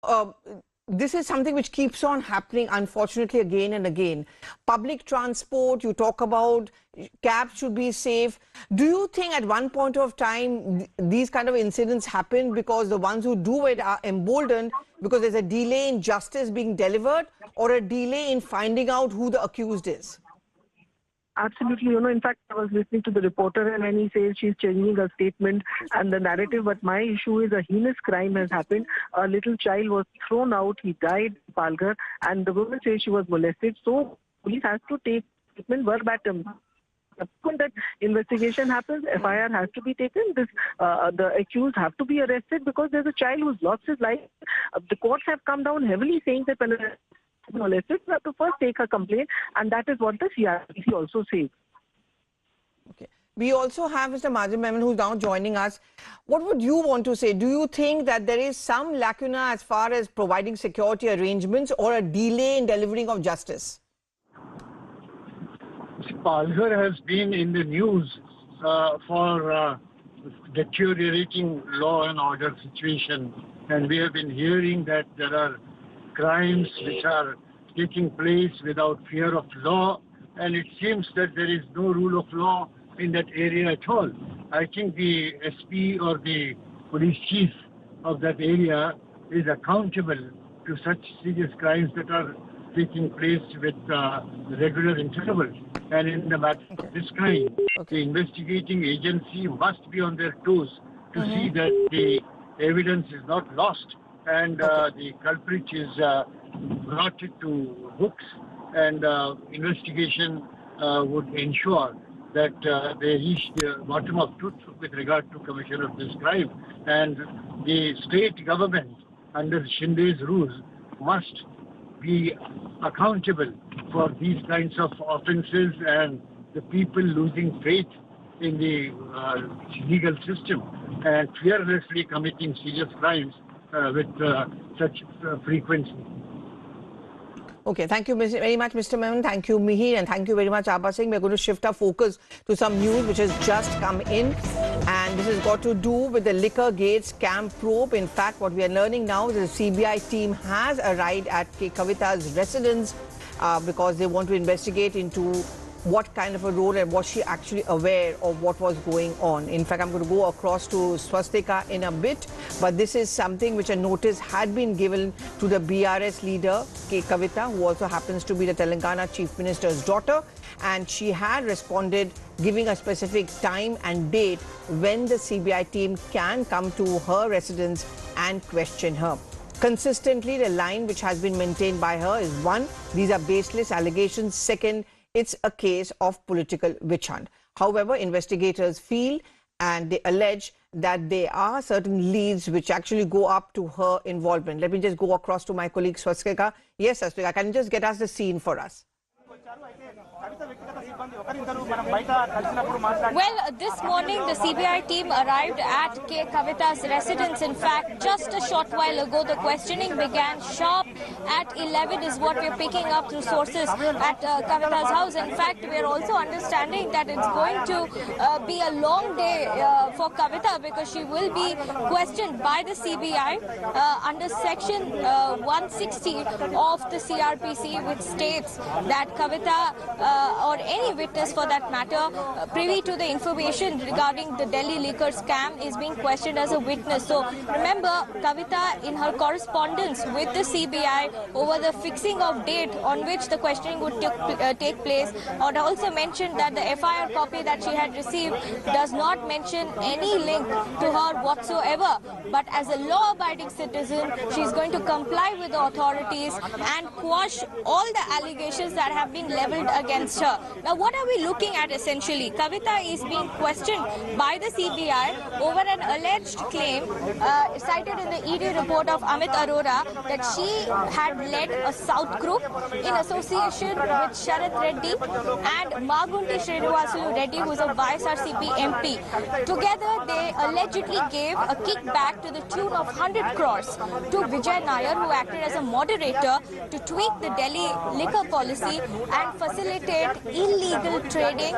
uh, this is something which keeps on happening, unfortunately, again and again. Public transport, you talk about cabs should be safe. Do you think at one point of time these kind of incidents happen because the ones who do it are emboldened because there's a delay in justice being delivered or a delay in finding out who the accused is? Absolutely. In fact, I was listening to the reporter and when he says she's changing her statement and the narrative, but my issue is a heinous crime has happened. A little child was thrown out. He died in Palghar and the woman says she was molested. So police has to take statement verbatim. When that investigation happens, FIR has to be taken. The accused have to be arrested because there's a child who's lost his life. The courts have come down heavily saying that when molested, we have to first take a complaint, and that is what the CRPC also says. Okay. We also have Mr. Majid Memon who's now joining us. What would you want to say? Do you think that there is some lacuna as far as providing security arrangements or a delay in delivering of justice? Palghar has been in the news for deteriorating law and order situation, and we have been hearing that there are crimes which are taking place without fear of law, and it seems that there is no rule of law in that area at all. I think the SP or the police chief of that area is accountable to such serious crimes that are taking place with regular intervals. And in the matter of this kind, the investigating agency must be on their toes to see that the evidence is not lost and the culprit is brought to books, and investigation would ensure that they reach the bottom of truth with regard to commission of this crime. And the state government under Shinde's rules must be accountable for these kinds of offences and the people losing faith in the legal system and fearlessly committing serious crimes with such frequency. Okay, thank you very much, Mr. Memon. Thank you, Mihir, and thank you very much, Abha Singh. We're going to shift our focus to some news which has just come in, and this has got to do with the Liquor Gate scam probe. In fact, what we are learning now is the CBI team has arrived at K. Kavita's residence because they want to investigate into what kind of a role and was she actually aware of what was going on. In fact, I'm going to go across to Swastika in a bit, but this is something which a notice had been given to the BRS leader, K. Kavita, who also happens to be the Telangana Chief Minister's daughter, and she had responded giving a specific time and date when the CBI team can come to her residence and question her. Consistently, the line which has been maintained by her is: one, these are baseless allegations; second, it's a case of political witch hunt. However, investigators feel and they allege that there are certain leads which actually go up to her involvement. Let me just go across to my colleague Swastika. Yes, Swastika, can you just get us the scene for us? Well, this morning the CBI team arrived at K. Kavita's residence. In fact, just a short while ago, the questioning began sharp at 11 is what we're picking up through sources at Kavita's house. In fact, we're also understanding that it's going to be a long day for Kavita because she will be questioned by the CBI under section 160 of the CRPC, which states that Kavita or any witness for that matter privy to the information regarding the Delhi liquor scam is being questioned as a witness. So remember, Kavita in her correspondence with the CBI over the fixing of date on which the questioning would take place, or also mentioned that the FIR copy that she had received does not mention any link to her whatsoever. But as a law-abiding citizen, she's going to comply with the authorities and quash all the allegations that have been leveled against her. Now, what are we looking at essentially? Kavita is being questioned by the CBI over an alleged claim cited in the ED report of Amit Arora that she had led a South group in association with Sharath Reddy and Magunti Srinivasulu Reddy, who is a YSRCP MP. Together, they allegedly gave a kickback to the tune of 100 crores to Vijay Nair, who acted as a moderator to tweak the Delhi liquor policy and facilitate illegal trading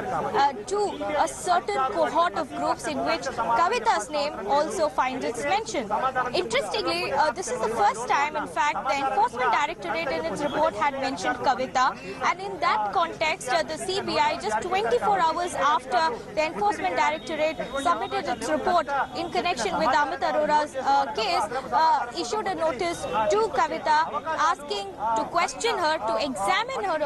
to a certain cohort of groups in which Kavita's name also finds its mention. Interestingly, this is the first time, in fact, the Enforcement Directorate in its report had mentioned Kavita, and in that context, the CBI, just 24 hours after the Enforcement Directorate submitted its report in connection with Amit Arora's case, issued a notice to Kavita asking to question her, to examine her,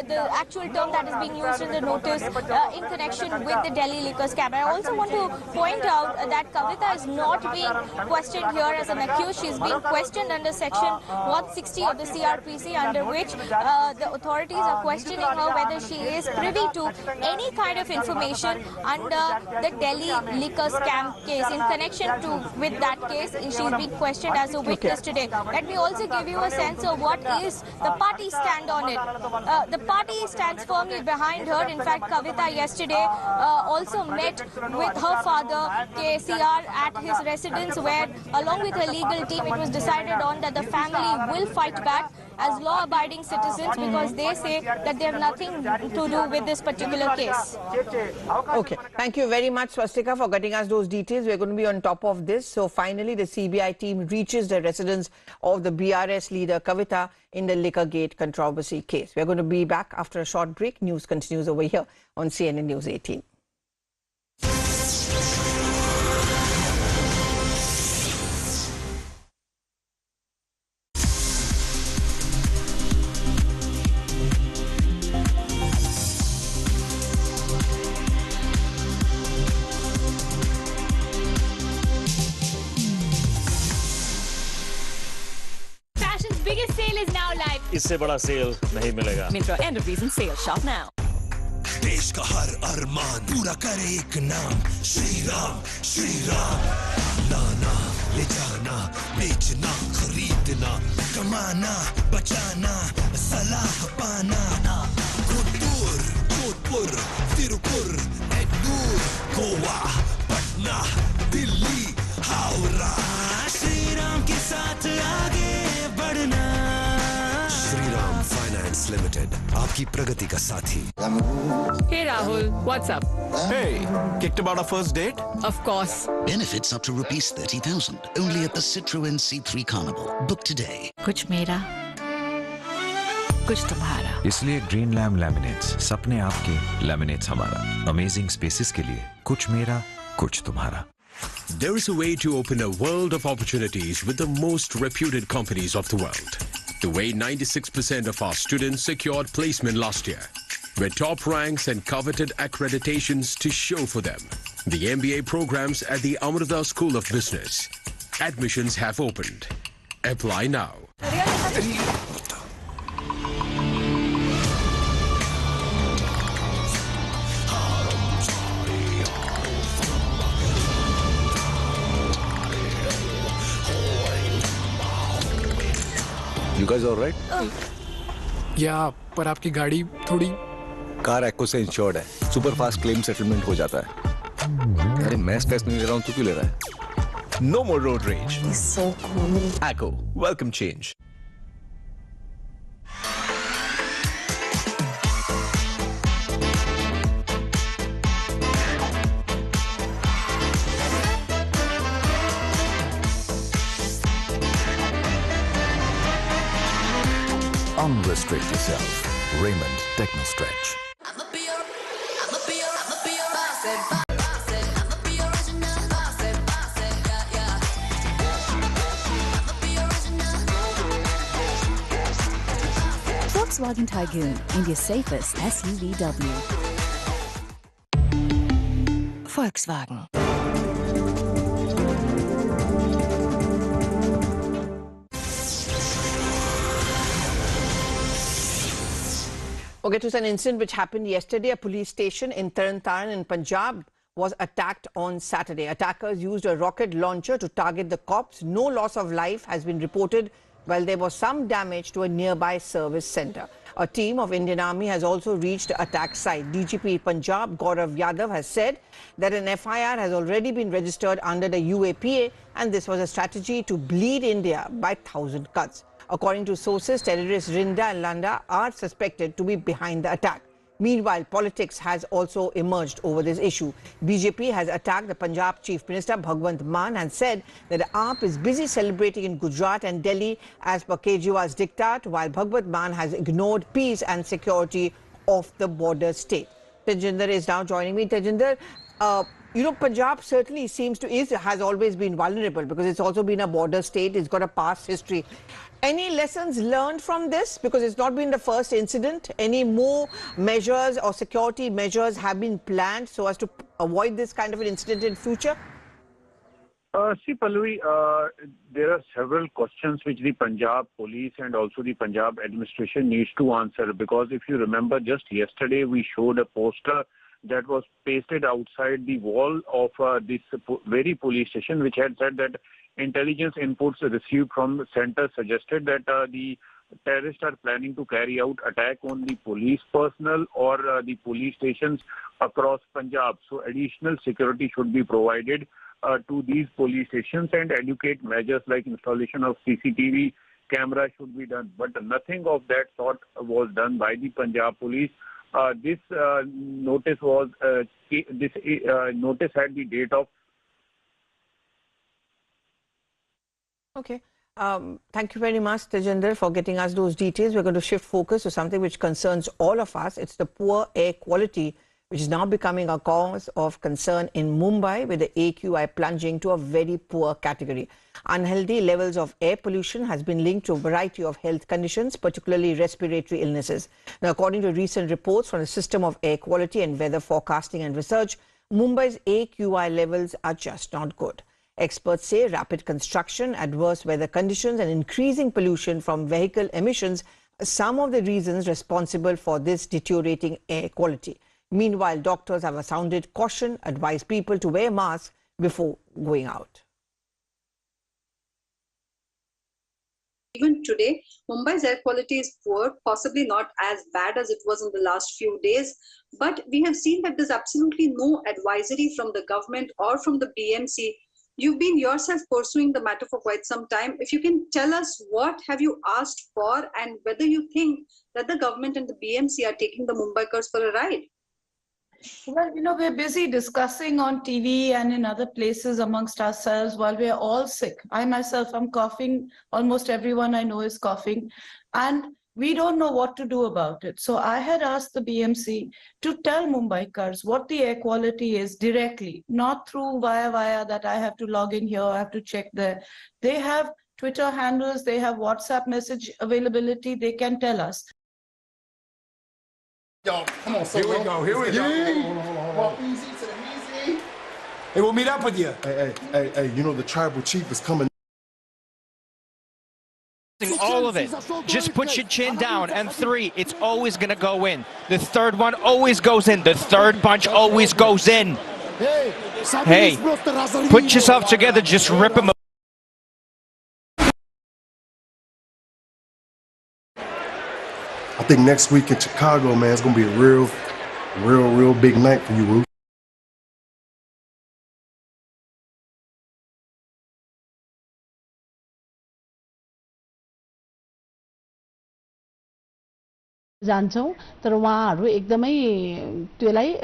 the actual term that is being used in the notice in connection with the Delhi liquor scam. I also want to point out that Kavita is not being questioned here as an accused. She is being questioned under section 160 of the CRPC, under which the authorities are questioning her whether she is privy to any kind of information under the Delhi liquor scam case. In connection with that case, she is being questioned as a witness today. Let me also give you a sense of what is the party stand on it. The party stands firmly behind her. In fact, Kavita yesterday also met with her father, KCR, at his residence, where along with her legal team, it was decided on that the family will fight back as law-abiding citizens because they say that they have nothing to do with this particular case. Okay, thank you very much, Swastika, for getting us those details. We're going to be on top of this. So finally, the CBI team reaches the residence of the BRS leader Kavita in the Liquorgate controversy case. We're going to be back after a short break. News continues over here on CNN News 18. Biggest sale is now live. इससे बड़ा sale नहीं मिलेगा. Myntra end of season sale. Shop now. देश का हर अरमान पूरा करे एक नाम श्री राम लाना ले जाना बेचना खरीदना कमाना बचाना सलाह पाना जोधपुर तिरुपुर एड्डूर गोवा पटना दिल्ली हावड़ा श्री राम के साथ आगे बढ़ना श्री राम फाइनेंस लिमिटेड आपकी प्रगति का साथी. Hey Rahul, what's up? Hey, kicked about our first date? Of course. Benefits up to rupees 30,000 only at the Citroën C3 Carnival. Book today. कुछ मेरा, कुछ तुम्हारा. इसलिए ग्रीन लैम लैमिनेट्स सपने आपके, लैमिनेट्स हमारा. अमेजिंग स्पेसेस के लिए कुछ मेरा, कुछ तुम्हारा. There is a way to open a world of opportunities with the most reputed companies of the world. The way 96% of our students secured placement last year, with top ranks and coveted accreditations to show for them. The MBA programs at the Amrita School of Business. Admissions have opened. Apply now. You guys all right? Yeah, पर आपकी गाड़ी थोड़ी car एक्को से insured है. Super fast claim settlement हो जाता है. अरे मैं stress नहीं ले रहा हूँ, तू क्यों ले रहा है? No more road rage. He's so cool. Acco, welcome change. Unrestrict yourself. Raymond Techno Stretch. Volkswagen Tygoon, India's safest SUVW. Volkswagen. Okay, it was an incident which happened yesterday. A police station in Taran in Punjab was attacked on Saturday. Attackers used a rocket launcher to target the cops. No loss of life has been reported, while there was some damage to a nearby service center. A team of Indian Army has also reached the attack site. DGP Punjab Gaurav Yadav has said that an FIR has already been registered under the UAPA, and this was a strategy to bleed India by 1,000 cuts. According to sources, terrorists Rinda and Landa are suspected to be behind the attack. Meanwhile, politics has also emerged over this issue. BJP has attacked the Punjab Chief Minister Bhagwant Mann and said that the AAP is busy celebrating in Gujarat and Delhi as per Kejriwal's diktat, while Bhagwant Mann has ignored peace and security of the border state. Tejinder is now joining me. Tejinder, Punjab certainly has always been vulnerable because it's also been a border state. It's got a past history. Any lessons learned from this? Because it's not been the first incident. Any more measures or security measures have been planned so as to avoid this kind of an incident in future? See, Pallavi, there are several questions which the Punjab police and also the Punjab administration needs to answer. Because if you remember, just yesterday we showed a poster that was pasted outside the wall of this very police station, which had said that intelligence inputs received from the center suggested that the terrorists are planning to carry out attack on the police personnel or the police stations across Punjab. So additional security should be provided to these police stations, and educate measures like installation of CCTV camera should be done. But nothing of that sort was done by the Punjab police. This notice had the date of. Okay. Thank you very much, Tejinder, for getting us those details. We're going to shift focus to something which concerns all of us. It's the poor air quality, which is now becoming a cause of concern in Mumbai, with the AQI plunging to a very poor category. Unhealthy levels of air pollution has been linked to a variety of health conditions, particularly respiratory illnesses. Now, according to recent reports from the System of Air Quality and Weather Forecasting and Research, Mumbai's AQI levels are just not good. Experts say rapid construction, adverse weather conditions and increasing pollution from vehicle emissions are some of the reasons responsible for this deteriorating air quality. Meanwhile, doctors have sounded caution, advised people to wear masks before going out. Even today, Mumbai's air quality is poor, possibly not as bad as it was in the last few days. But we have seen that there's absolutely no advisory from the government or from the BMC. You've been yourself pursuing the matter for quite some time. If you can tell us, what have you asked for and whether you think that the government and the BMC are taking the Mumbaikars for a ride? Well, we're busy discussing on TV and in other places amongst ourselves while we're all sick. I myself, I'm coughing. Almost everyone I know is coughing. And we don't know what to do about it. So I had asked the BMC to tell Mumbaikars what the air quality is directly, not through via that I have to log in here, I have to check there. They have Twitter handles, they have WhatsApp message availability, they can tell us. Yo, come on, here we go. Hold on. Walk easy to the easy. Hey, we'll meet up with you. Hey, the tribal chief is coming. All of it. Just put your chin down. And 3, it's always going to go in. The third one always goes in. The third punch always goes in. Hey, put yourself together. Just rip him. I think next week in Chicago, man, it's going to be a real big night for you, Ruth. जान्छौं तर उहाँहरु एकदमै त्यसलाई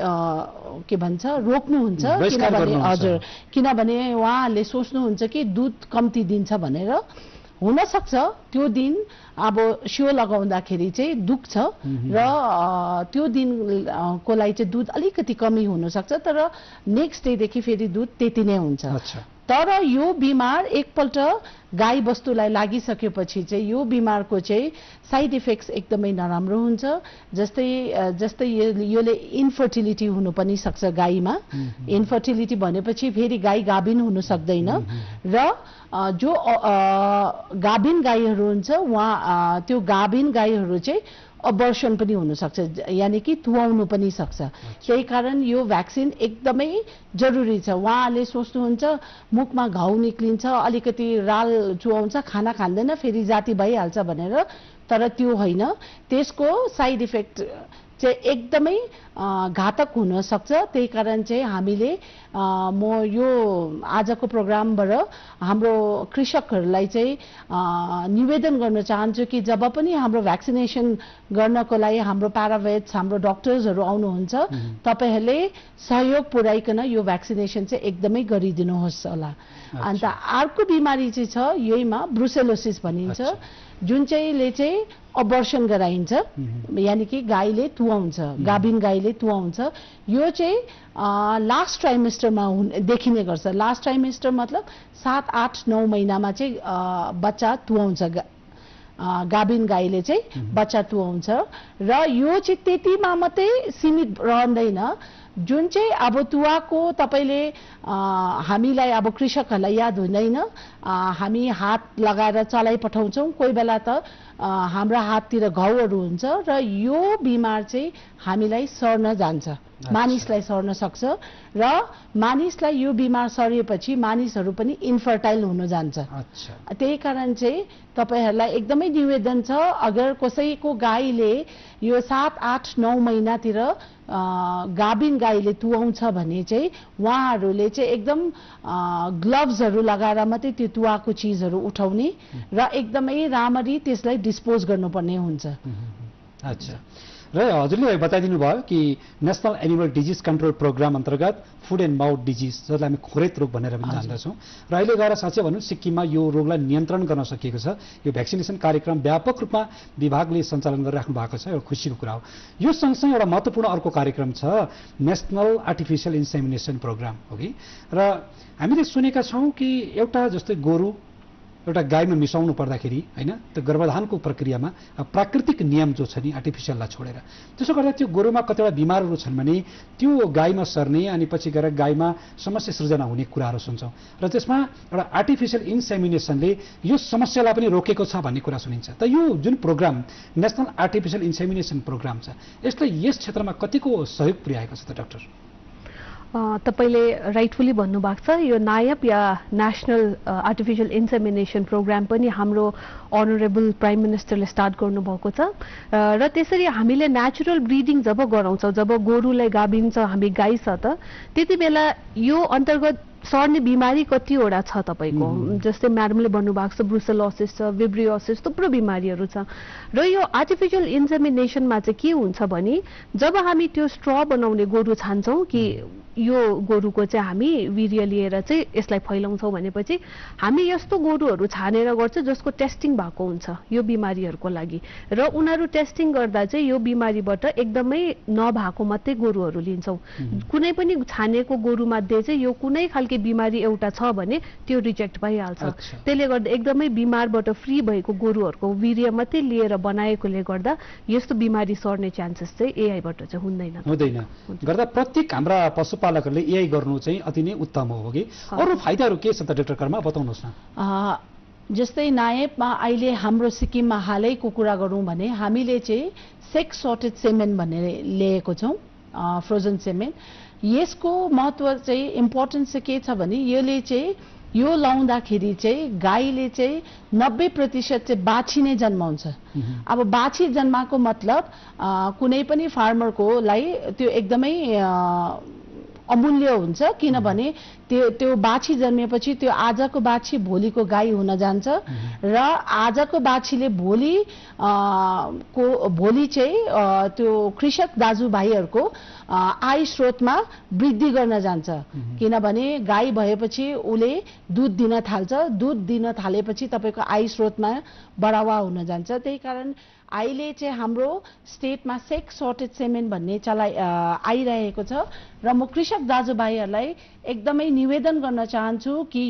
के भन्छ रोक्नुहुन्छ किनभने हजुर किनभने उहाँले सोच्नुहुन्छ कि दूध कम्ती दिन्छ भनेर हुन सक्छ त्यो दिन अब शिव लगाउँदाखेरि चाहिँ दुख्छ र त्यो दिनको लागि चाहिँ दूध अलिकति कमी हुन सक्छ तर नेक्स्ट डे देखि फेरि दूध त्यति नै हुन्छ तर यो बिमार एकपल्ट गाई बस्तुलाई लागिसकेपछि चाहिँ यो बिमारको चाहिँ साइड इफेक्ट्स एकदमै नराम्रो हुन्छ जस्तै योले इन्फर्टिलिटी हुनु पनि सक्छ गाईमा इन्फर्टिलिटी भनेपछि फेरि गाई गाभिन हुन सक्दैन र जो गाभिन गाईहरू हुन्छ त्यो गाभिन गाईहरू चाहिँ अबर्सन पनि हुनसक्छ, यानि कि तुवाउनु पनि सक्छ। त्यही कारण यो भ्याक्सिन एकदमै जरुरी छ। उहाँले सोच्नुहुन्छ मुखमा घाउ निक्लिन्छ, अलिकति राल चुहाउँछ, खाना खाँदैन, फेरि जाति भइहाल्छ भनेर, तर त्यो होइन। त्यसको साइड इफेक्ट चाहिँ एकदमै घातक हुन सक्छ। त्यही कारण चाहिँ हामीले म यो आजको प्रोग्रामबाट हाम्रो कृषकहरूलाई चाहिँ निवेदन गर्न चाहन्छु कि जब पनि हाम्रो भ्याक्सिनेसन गर्नको लागि हाम्रो प्याराभेट्स, हाम्रो डक्टर्सहरू आउनुहुन्छ, तपाईहरूले सहयोग पुर्याइकन यो भ्याक्सिनेसन चाहिँ एकदमै गरिदिनुहोस् होला। अन्त अर्को बिमारी चाहिँ छ, यहीमा ब्रुसेलोसिस भनिन्छ, जुन चाहिँले चाहिँ अबर्सन गराइन्छ, यानि कि गाईले तुवाउँछ, गाभिन गाईले तुवाउँछ। यो चाहिँ लास्ट ट्राइमेस्टरमा देखिने गर्छ। लास्ट ट्राइमेस्टर मतलब 7, 8, 9 महिनामा चाहिँ बच्चा तुवाउँछ, गाभिन गाईले चाहिँ बच्चा तुवाउँछ। र यो चाहिँ त्यतिमा मात्रै सीमित रहँदैन। जुन चाहिँ अब तुवाको तपाईले हामीलाई अब कृषकहरूलाई याद हुँदैन, हामी हात लगाएर चलाइ पठाउँछौँ, कोही बेला त हाम्रा हाततिर घाउहरू हुन्छ र यो बिमार चाहिँ हामीलाई सर्न जान्छ, मानिसलाई सर्न सक्छ र मानिसलाई यो बिमार सरिएपछि मानिसहरू पनि इन्फर्टाइल हुन जान्छ। त्यही कारण चाहिँ तपाईहरूलाई एकदमै निवेदन छ, अगर कसैको गाईले यो 7, 8, 9 महिनातिर गाभिन गाईले तुवाउँछ भने चाहिँ उहाँहरूले चाहिँ एकदम ग्लोभ्सहरू लगाएर मात्रै त्यो तुवाको चिजहरू उठाउने र एकदमै राम्ररी त्यसलाई डिस्पोज गर्नुपर्ने हुन्छ। अच्छा, र हजुरले बताइदिनु भयो कि national animal disease control program अन्तर्गत फुड एन्ड माउथ डिजिज, जसलाई हामी खोरेत रोग भनेर पनि जान्दछौँ, र अहिले गएर साँच्चै भनौँ सिक्किममा यो रोगलाई नियन्त्रण गर्न सकिएको छ। यो भ्याक्सिनेसन कार्यक्रम व्यापक रूपमा विभागले सञ्चालन गरिराख्नु भएको छ, एउटा खुसीको कुरा हो। यो सँगसँगै एउटा महत्त्वपूर्ण अर्को कार्यक्रम छ, नेसनल आर्टिफिसियल इन्सेमिनेसन प्रोग्राम हो कि। र हामीले सुनेका छौँ कि एउटा जस्तै गोरु एउटा गाईमा मिसाउनु पर्दाखेरि हैन, त्यो गर्भधानको प्रक्रियामा प्राकृतिक नियम जो छ नि आर्टिफिसियललाई छोडेर, त्यसो गर्दा त्यो गोरुमा कतिवटा बिमारहरू छन् भने त्यो गाईमा सर्ने अनि पछि गएर गाईमा समस्या सृजना हुने कुराहरू सुन्छौँ। र त्यसमा एउटा आर्टिफिसियल इन्सेमिनेसनले यो समस्यालाई पनि रोकेको छ भन्ने कुरा सुनिन्छ। त यो जुन program national artificial insemination program छ, यसले यस क्षेत्रमा कतिको सहयोग पुर्याएको छ त डाक्टर? तपाईले राइटफुली भन्नुभएको छ, यो नायब या नेसनल आर्टिफिसियल इन्सेमिनेसन प्रोग्राम पनि हाम्रो अनरेबल प्राइम मिनिस्टरले स्टार्ट गर्नुभएको छ। र त्यसरी हामीले नेचुरल ब्रिडिङ जब गराउँछौँ, जब गोरुलाई गाभिन्छ हामी गाई छ त, त्यति बेला यो अन्तर्गत सर्ने बिमारी कतिवटा छ तपाईँको, जस्तै म्याडमले भन्नुभएको छ ब्रुसेलोसिस छ, विब्रियोसिस, थुप्रो बिमारीहरू छ। र यो आर्टिफिसियल इन्सेमिनेसनमा चाहिँ के हुन्छ भने जब हामी त्यो स्ट्र बनाउने गोरु छान्छौँ कि यो गोरुको चाहिँ हामी वीर्य लिएर चाहिँ यसलाई फैलाउँछौँ भनेपछि हामी यस्तो गोरुहरू छानेर गर्छ जसको टेस्टिङ भएको हुन्छ यो बिमारीहरूको लागि, र उनीहरू टेस्टिङ गर्दा चाहिँ यो बिमारीबाट एकदमै नभएको मात्रै गोरुहरू लिन्छौँ। कुनै पनि छानेको गोरुमध्ये चाहिँ यो कुनै खालको बिमारी एउटा छ भने त्यो रिजेक्ट भइहाल्छ। त्यसले गर्दा एकदमै बिमारबाट फ्री भएको गोरुहरूको वीर्य मात्रै लिएर बनाएकोले गर्दा यस्तो बिमारी सर्ने चान्सेस चाहिँ एआईबाट चाहिँ हुँदैन। गर्दा प्रत्येक हाम्रा पशुपालकहरूले एआई गर्नु चाहिँ अति नै उत्तम हो कि अरू फाइदाहरू के छ त डाक्टर कर्मा, बताउनुहोस् न। जस्तै नायबमा अहिले हाम्रो सिक्किममा हालैको कुरा गरौँ भने हामीले चाहिँ सेक्स सर्टेड सेमेन भनेर ल्याएको छौँ, फ्रोजन सेमेन। यसको महत्त्व चाहिँ इम्पोर्टेन्स चाहिँ के छ भने यसले चाहिँ यो लाउँदाखेरि चाहिँ गाईले चाहिँ 90% चाहिँ बाछी नै जन्माउँछ। अब बाछी जन्माएको मतलब कुनै पनि फार्मरकोलाई त्यो एकदमै अमूल्य हुन्छ, किनभने त्यो बाछी जन्मेपछि त्यो आजको बाछी भोलिको गाई हुन जान्छ र आजको बाछीले भोलि चाहिँ त्यो कृषक दाजुभाइहरूको आय स्रोतमा वृद्धि गर्न जान्छ, किनभने गाई भएपछि उसले दुध दिन थाल्छ, दुध दिन थालेपछि तपाईँको आय स्रोतमा बढावा हुन जान्छ। त्यही कारण अहिले चाहिँ हाम्रो स्टेटमा सेक्स सर्टेड सेमेन भन्ने आइरहेको छ र म कृषक दाजुभाइहरूलाई एकदमै निवेदन गर्न चाहन्छु कि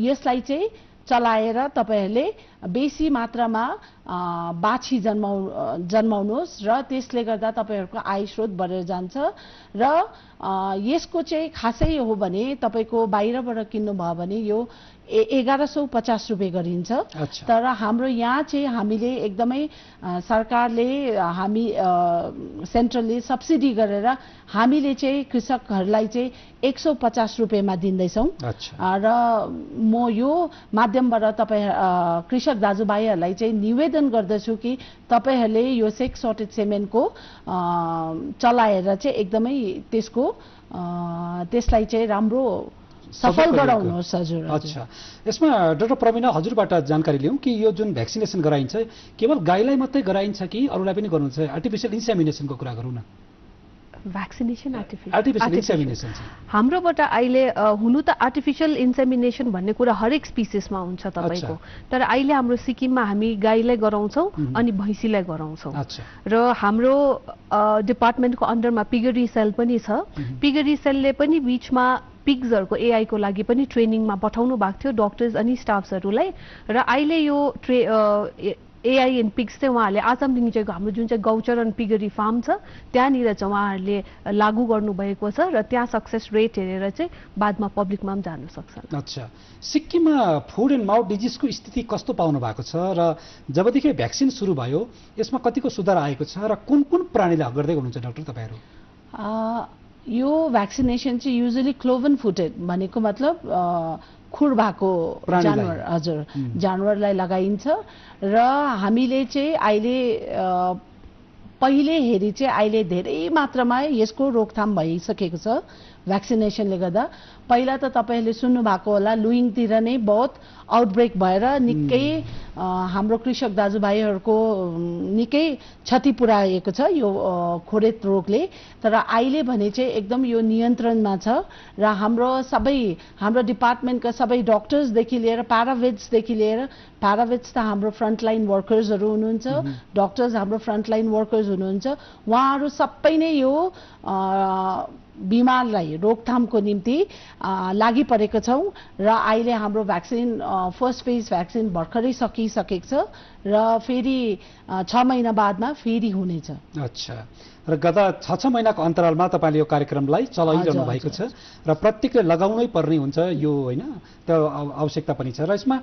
यसलाई चाहिँ चलाएर तपाईहरूले बेसी मात्रामा बाछी जन्माउनुहोस् र त्यसले गर्दा तपाईहरूको आय स्रोत बढेर जान्छ। र यसको चाहिँ खासै हो भने तपाईको बाहिरबाट किन्नु भयो भने यो 1150 रुपियाँ गरिन्छ। तर हाम्रो यहाँ चाहिँ हामीले एकदमै सरकारले हामी सेन्ट्रलले सब्सिडी गरेर हामीले चाहिँ कृषकहरूलाई चाहिँ 150 रुपियाँमा दिँदैछौँ। र म यो माध्यमबाट तपाईँ कृषक दाजुभाइहरूलाई चाहिँ निवेदन गर्दछु कि तपाईहरूले यो सेक्स सर्टेड सेमेन्टको चलाएर चाहिँ एकदमै त्यसलाई चाहिँ राम्रो सफल गराउनुहोस्। हजुर। अच्छा, यसमा डाक्टर प्रवीणा हजुरबाट जानकारी लिउँ कि यो जुन भ्याक्सिनेसन गराइन्छ केवल गाईलाई मात्रै गराइन्छ कि अरूलाई पनि गर्नुहुन्छ? आर्टिफिसियल इन्सेमिनेसनको कुरा गरौँ न। भ्याक्सिनेसन आर्टिफिसियल इन्सेमिनेसन हाम्रोबाट अहिले हुनु त आर्टिफिसियल इन्सेमिनेसन भन्ने कुरा हरेक स्पिसिसमा हुन्छ तपाईँको। तर अहिले हाम्रो सिक्किममा हामी गाईलाई गराउँछौँ अनि भैँसीलाई गराउँछौँ। र हाम्रो डिपार्टमेन्टको अन्डरमा पिगरी सेल पनि छ। पिगरी सेलले पनि बिचमा पिग्सहरूको एआईको लागि पनि ट्रेनिङमा पठाउनु भएको थियो डक्टर्स अनि स्टाफ्सहरूलाई। र अहिले यो एआई इन पिग्स चाहिँ उहाँहरूले आसामदेखिको हाम्रो जुन चाहिँ गौचरण पिगरी फार्म छ त्यहाँनिर चाहिँ उहाँहरूले लागू गर्नुभएको छ र त्यहाँ सक्सेस रेट हेरेर चाहिँ बादमा पब्लिकमा पनि जान सक्छ। अच्छा, सिक्किममा फुड एन्ड माउथ डिजिजको स्थिति कस्तो पाउनु भएको छ र जबदेखि भ्याक्सिन सुरु भयो यसमा कतिको सुधार आएको छ र कुन कुन प्राणीले हक गर्दै हुनुहुन्छ डाक्टर तपाईँहरू? यो भ्याक्सिनेसन चाहिँ युजली क्लोभन फुटेड भनेको मतलब खुर भएको जानवर, हजुर, जानवरलाई लगाइन्छ। र हामीले चाहिँ अहिले पहिले हेरी चाहिँ अहिले धेरै मात्रामा यसको रोकथाम भइसकेको छ भ्याक्सिनेसनले गर्दा। पहिला त तपाईँहरूले सुन्नु भएको होला लुइङतिर नै बहुत आउटब्रेक भएर निकै हाम्रो कृषक दाजुभाइहरूको निकै क्षति पुर्याएको छ यो खोरेत रोगले। तर अहिले भने चाहिँ एकदम यो नियन्त्रणमा छ र हाम्रो डिपार्टमेन्टका सबै डक्टर्सदेखि लिएर प्याराभेट्सदेखि लिएर, प्याराभेट्स त हाम्रो फ्रन्टलाइन वर्कर्सहरू हुनुहुन्छ, डक्टर्स हाम्रो फ्रन्टलाइन वर्कर्स हुनुहुन्छ, उहाँहरू सबै नै यो बिमारलाई रोकथामको निम्ति लागि परेको छौँ। र अहिले हाम्रो भ्याक्सिन फर्स्ट फेज भ्याक्सिन भर्खरै सकिसकेको छ र फेरि 6 महिना बादमा फेरि हुनेछ। अच्छा, र गत 6 महिनाको अन्तरालमा तपाईँले यो कार्यक्रमलाई चलाइरहनु भएको छ र प्रत्येकले लगाउनै पर्ने हुन्छ यो, होइन? त्यो आवश्यकता पनि छ। र यसमा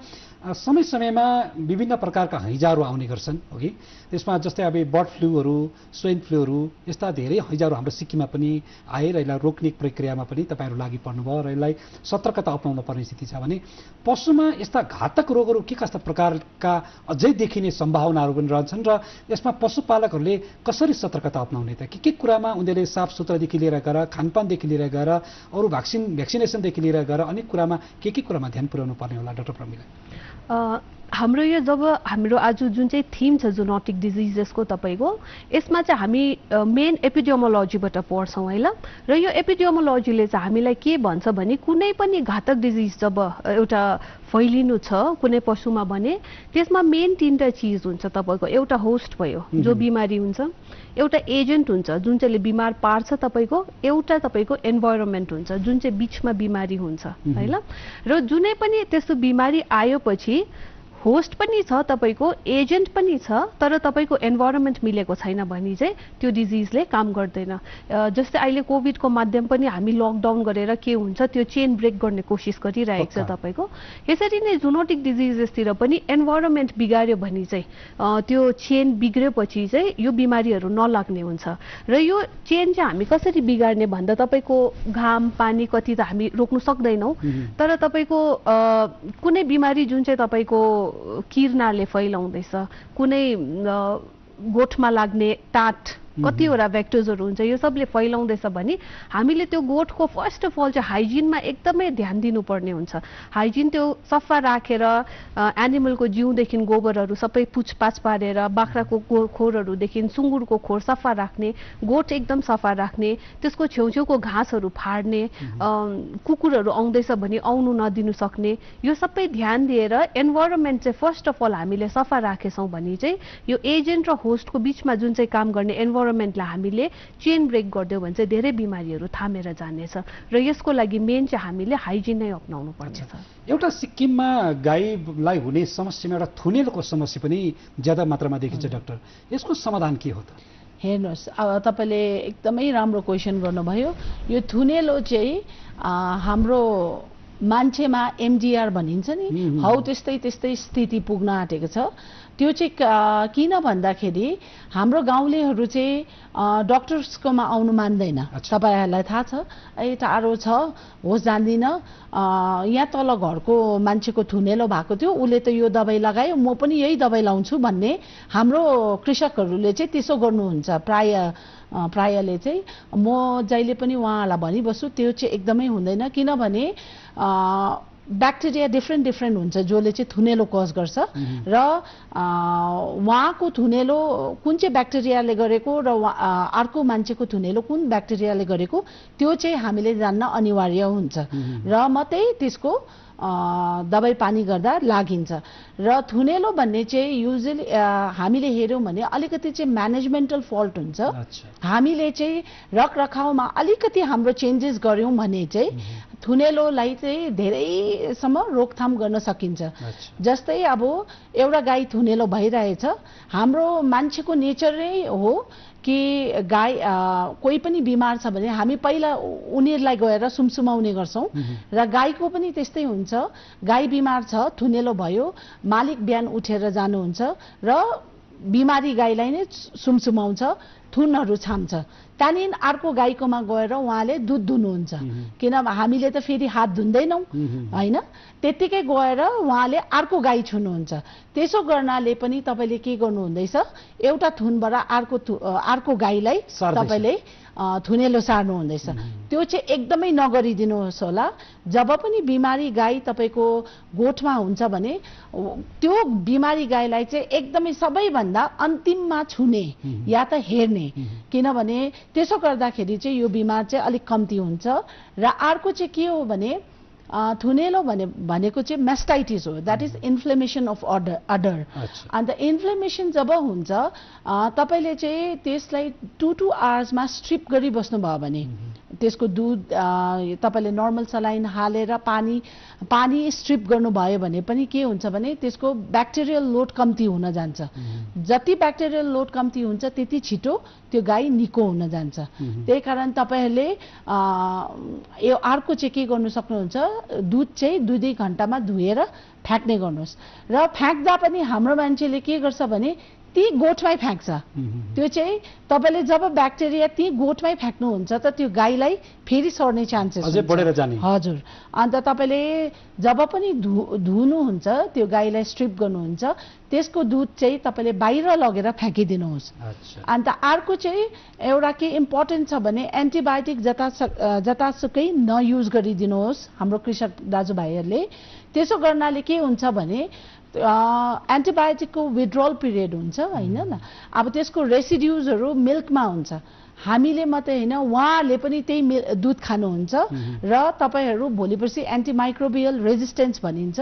समय समयमा विभिन्न प्रकारका हैजाहरू आउने गर्छन्, हो कि? यसमा जस्तै अब बर्ड फ्लूहरू, स्वाइन फ्लूहरू यस्ता धेरै हैजाहरू हाम्रो सिक्किममा पनि आए र यसलाई रोक्ने प्रक्रियामा पनि तपाईँहरू लागि पर्नुभयो र यसलाई सतर्कता अपनाउन पर्ने स्थिति छ भने पशुमा यस्ता घातक रोगहरू के कस्ता प्रकारका अझै देखिने सम्भावनाहरू पनि रहन्छन् र यसमा पशुपालकहरूले कसरी सतर्कता अपनाउने त? के कुरामा उनीहरूले साफ सुथरादेखि लिएर गएर, खानपानदेखि लिएर गएर, अरू भ्याक्सिनेसनदेखि लिएर गएर अनेक कुरामा के कुरामा ध्यान पुर्याउनु पर्ने होला डाक्टर प्रमिला? हाम्रो यो जब हाम्रो आज जुन चाहिँ थीम छ जुनोटिक डिजिजेसको तपाईँको, यसमा चाहिँ हामी मेन एपिडियोमोलोजीबाट पढ्छौँ है ल। र यो एपिडियोमोलोजीले चाहिँ हामीलाई के भन्छ भने कुनै पनि घातक डिजिज जब एउटा फैलिनु छ कुनै पशुमा भने त्यसमा मेन 3टा चिज हुन्छ तपाईँको। एउटा होस्ट भयो जो बिमारी हुन्छ, एउटा एजेन्ट हुन्छ जुन चाहिँले बिमार पार्छ तपाईँको, एउटा तपाईँको एन्भाइरोमेन्ट हुन्छ जुन चाहिँ बिचमा बिमारी हुन्छ है ल। र जुनै पनि त्यस्तो बिमारी आएपछि होस्ट पनि छ तपाईँको, एजेन्ट पनि छ, तर तपाईँको एन्भाइरोमेन्ट मिलेको छैन भने चाहिँ त्यो डिजिजले काम गर्दैन। जस्तै अहिले कोभिडको माध्यम पनि हामी लकडाउन गरेर के हुन्छ त्यो चेन ब्रेक गर्ने कोसिस गरिरहेको छ तपाईँको। यसरी नै जुनोटिक डिजिजेसतिर पनि एन्भाइरोमेन्ट बिगार्यो भने चाहिँ त्यो चेन बिग्रेपछि चाहिँ यो बिमारीहरू नलाग्ने हुन्छ। र यो चेन चाहिँ हामी कसरी बिगार्ने भन्दा तपाईँको घाम पानी कति त हामी रोक्नु सक्दैनौँ, तर तपाईँको कुनै बिमारी जुन चाहिँ तपाईँको किर्नाले फैलाउँदैछ, कुनै गोठमा लाग्ने टाट कतिवटा भेक्टर्सहरू हुन्छ यो सबले फैलाउँदैछ भने हामीले त्यो गोठको फर्स्ट अफ अल चाहिँ हाइजिनमा एकदमै ध्यान दिनुपर्ने हुन्छ। हाइजिन त्यो सफा राखेर एनिमलको जिउदेखि गोबरहरू सबै पुछपाछ पारेर, बाख्राको खोरहरूदेखि सुँगुरको खोर सफा राख्ने, गोठ एकदम सफा राख्ने, त्यसको छेउछेउको घाँसहरू फाड्ने, कुकुरहरू आउँदैछ भने आउनु नदिनु सक्ने, यो सबै ध्यान दिएर एन्भाइरोमेन्ट चाहिँ फर्स्ट अफ अल हामीले सफा राखेछौँ भने चाहिँ यो एजेन्ट र होस्टको बिचमा जुन चाहिँ काम गर्ने एन्भाइरोमेन्टलाई हामीले चेन ब्रेक गरिदियो भने चाहिँ धेरै बिमारीहरू थामेर जानेछ। र यसको लागि मेन चाहिँ हामीले हाइजिन नै अपनाउनु पर्नेछ। एउटा सिक्किममा गाईलाई हुने समस्यामा एउटा थुनेलको समस्या पनि ज्यादा मात्रामा देखिन्छ डाक्टर, यसको समाधान के हो त? हेर्नुहोस्, अब तपाईँले एकदमै राम्रो क्वेसन गर्नुभयो। यो थुनेलो चाहिँ हाम्रो मान्छेमा एमडीआर भनिन्छ नि हौ त्यस्तै त्यस्तै स्थिति पुग्न आँटेको छ। त्यो चाहिँ किन भन्दाखेरि हाम्रो गाउँलेहरू चाहिँ डक्टर्सकोमा आउनु मान्दैन। तपाईहरुलाई थाहा छ टाढो छ होस् जान्दिन यहाँ तल घरको मान्छेको थुनेलो भएको थियो उले त यो दबाई लगायो म पनि यही दबाई लाउँछु भन्ने हाम्रो कृषकहरूले चाहिँ त्यसो गर्नुहुन्छ प्रायले चाहिँ। म जहिले पनि उहाँलाई भनिबस्छु त्यो चाहिँ एकदमै हुँदैन किनभने ब्याक्टेरिया डिफ्रेन्ट हुन्छ जसले चाहिँ थुनेलो कज गर्छ र उहाँको थुनेलो कुन चाहिँ ब्याक्टेरियाले गरेको र अर्को मान्छेको थुनेलो कुन ब्याक्टेरियाले गरेको त्यो चाहिँ हामीले जान्न अनिवार्य हुन्छ र मात्रै त्यसको दबाई पानी गर्दा लागिन्छ। र थुनेलो भन्ने चाहिँ युजुअली हामीले हेर्यौं भने अलिकति चाहिँ म्यानेजमेन्टल फल्ट हुन्छ। हामीले चाहिँ रखरखावमा अलिकति हाम्रो चेन्जेस गर्यौं भने चाहिँ थुनेलोलाई चाहिँ धेरैसम्म रोकथाम गर्न सकिन्छ। जस्तै अब एउटा गाई थुनेलो भइरहेछ हाम्रो मान्छेको नेचरै हो कि गाई कोही पनि बिमार छ भने हामी पहिला उनीहरुलाई गएर सुमसुमाउने गर्छौं र गाईको पनि त्यस्तै हुन्छ। गाई बिमार छ थुनेलो भयो मालिक बिहान उठेर जानुहुन्छ र बिमारी गाईलाई नै सुमसुमाउँछ थुनहरु छाम्छ त्यहाँदेखि अर्को गाईकोमा गएर उहाँले दुध दुहुनुहुन्छ किन हामीले त फेरि हात धुन्दैनौं हैन त्यतिकै गएर उहाँले अर्को गाई छुनुहुन्छ। त्यसो गर्नाले पनि तपाईले के गर्नु हुँदैछ एउटा थुनबाट अर्को गाईलाई तपाईले थुनेलो सार्नु हुँदैछ। त्यो चाहिँ एकदमै नगरिदिनुहोस् होला। जब पनि बिमारी गाई तपाईको गोठमा हुन्छ भने त्यो बिमारी गाईलाई चाहिँ एकदमै सबैभन्दा अन्तिममा छुने या त हेर्ने किनभने त्यसो गर्दाखेरि चाहिँ यो बिमार चाहिँ अलिक कम्ती हुन्छ। र अर्को चाहिँ के हो भने थुनेलो भनेको चाहिँ मास्टाइटिस हो दैट इज इन्फ्लेमेसन अफ अडर अन्त इन्फ्लेमेसन जब हुन्छ तपाईले चाहिँ त्यसलाई 2 आवर्समा स्ट्रिप गरी बस्नु भयो भने त्यसको दूध तपाईले नर्मल सलाइन हालेर पानी स्ट्रिप गर्नु भयो भने पनि के हुन्छ भने त्यसको ब्याक्टेरियल लोड कम्ती हुन जान्छ। जति ब्याक्टेरियल लोड कम्ती हुन्छ त्यति छिटो त्यो गाई निको हुन जान्छ। त्यही कारण तपाईहरुले यो अर्को चाहिँ के गर्नु सक्नुहुन्छ दूध चाहिँ 2-2 घण्टामा धुएर फ्याक्ने गर्नुहोस् र फ्याक्दा पनि हाम्रो मान्छेले के गर्छ भने ती गोठमै फ्याक्छ। त्यो चाहिँ तपाईले जब ब्याक्टेरिया ती गोठमै फ्याक्नुहुन्छ त त्यो गाईलाई फेरि सर्ने चान्सेस अझै बढेर जाने। हजुर अन्त तपाईले जब पनि धुनुहुन्छ त्यो गाईलाई स्ट्रिप गर्नुहुन्छ त्यसको दूध चाहिँ तपाईले बाहिर लगेर फ्याकिदिनुहोस्। अन्त अर्को चाहिँ एउटा के इम्पोर्टेन्ट छ भने एन्टिबायोटिक जतासुकै नयुज गरिदिनुहोस् हाम्रो कृषक दाजुभाइहरुले। त्यसो गर्नाले के हुन्छ भने एन्टिबायोटिकको विथड्रल पिरियड हुन्छ हैन न अब त्यसको रेसिड्युजहरु मिल्कमा हुन्छ। हामीले मात्रै हैन उहाँले पनि त्यही दूध खानुहुन्छ र तपाईहरु भोलिपर्सि एन्टिमाइक्रोबियल रेजिस्टेन्स भनिन्छ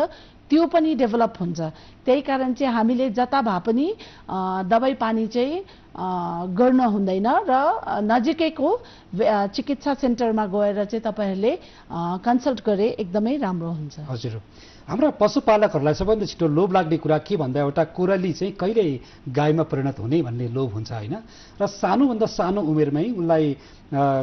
त्यो पनि डेभलप हुन्छ। त्यही कारण चाहिँ हामीले जता भए पनि दबाई पानी चाहिँ गर्न हुँदैन र नजिकैको चिकित्सा सेन्टरमा गएर चाहिँ तपाईहरुले कन्सल्ट गरे एकदमै राम्रो हुन्छ। हजुर हाम्रा पशुपालकहरूलाई सबैभन्दा छिटो लोभ लाग्ने कुरा के भन्दा एउटा कोराली चाहिँ कहिले गाईमा परिणत हुने भन्ने लोभ हुन्छ हैन र सानोभन्दा सानो उमेरमै उनलाई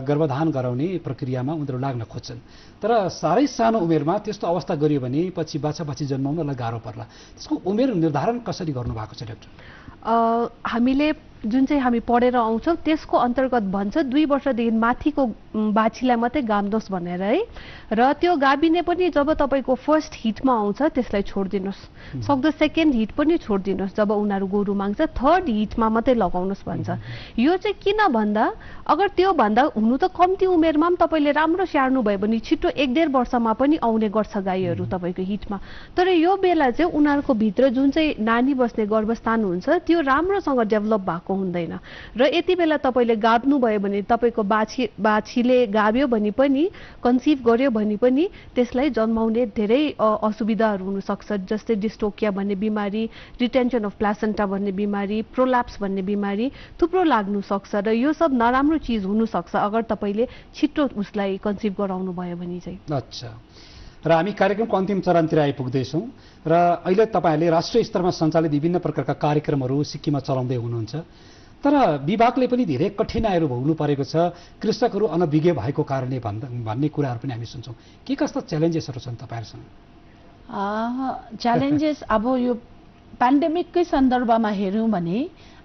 गर्भधान गराउने प्रक्रियामा उनीहरू लाग्न खोज्छन् तर सारै सानो उमेरमा त्यस्तो अवस्था गरियो भने पछि बाछाबाछी जन्माउनलाई गाह्रो पर्ला। त्यसको उमेर निर्धारण कसरी गर्नु भएको छ डाक्टर? हामीले जुन चाहिँ हामी पढेर आउँछौं त्यसको अन्तर्गत भन्छ 2 वर्षदेखि माथिको बाछीलाई मात्रै गाम्दोस् भनेर है र त्यो गाबिने पनि जब तपाईको फर्स्ट हिटमा आउँछ त्यसलाई छोड्दिनुस् सक्दो सेकेन्ड हिट पनि छोड्दिनुस् जब उनीहरु गोरु माग्छ थर्ड हिटमा मात्रै लगाउनुस् भन्छ। यो चाहिँ किन भन्दा अगर त्यो भन्दा हुनु त कम्ती उमेरमा पनि तपाईले राम्रो स्याहार्नु भयो भने छिटो 1-1.5 वर्षमा पनि आउने गर्छ गाईहरु तपाईको हिटमा। तर यो बेला चाहिँ उनीहरुको भित्र जुन चाहिँ नानी बस्ने गर्भस्थान हुन्छ त्यो राम्रोसँग डेभलप भएको हुँदैन र यति बेला तपाईले गाब्नु भयो भने तपाईको बाछीले गाब्यो भने पनि कन्सिभ गर्यो भने पनि त्यसलाई जन्माउने धेरै असुविधाहरु हुन सक्छ जस्तै डिस्टोकिया भन्ने बिमारी रिटेन्सन अफ प्लासेन्टा भन्ने बिमारी प्रोल्याप्स भन्ने बिमारी थुप्रो लाग्नु सक्छ र यो सब नराम्रो चीज हुन सक्छ अगर तपाईले छिटो उसलाई कन्सिभ गराउनु भयो भने चाहिँ। अच्छा र हामी कार्यक्रमको अन्तिम चरणतिर आइपुग्दैछौँ र अहिले तपाईहरुले राष्ट्रिय स्तरमा सञ्चालित विभिन्न प्रकारका कार्यक्रमहरू सिक्किममा चलाउँदै हुनुहुन्छ तर विभागले पनि धेरै कठिनाइहरू भोग्नु परेको छ कृषकहरू अनभिज्ञ भएको कारणले भन्ने कुराहरू पनि हामी सुन्छौँ। के कस्ता च्यालेन्जेसहरू छन् तपाईँहरूसँग? च्यालेन्जेस अब यो पेन्डेमिककै सन्दर्भमा हेऱ्यौँ भने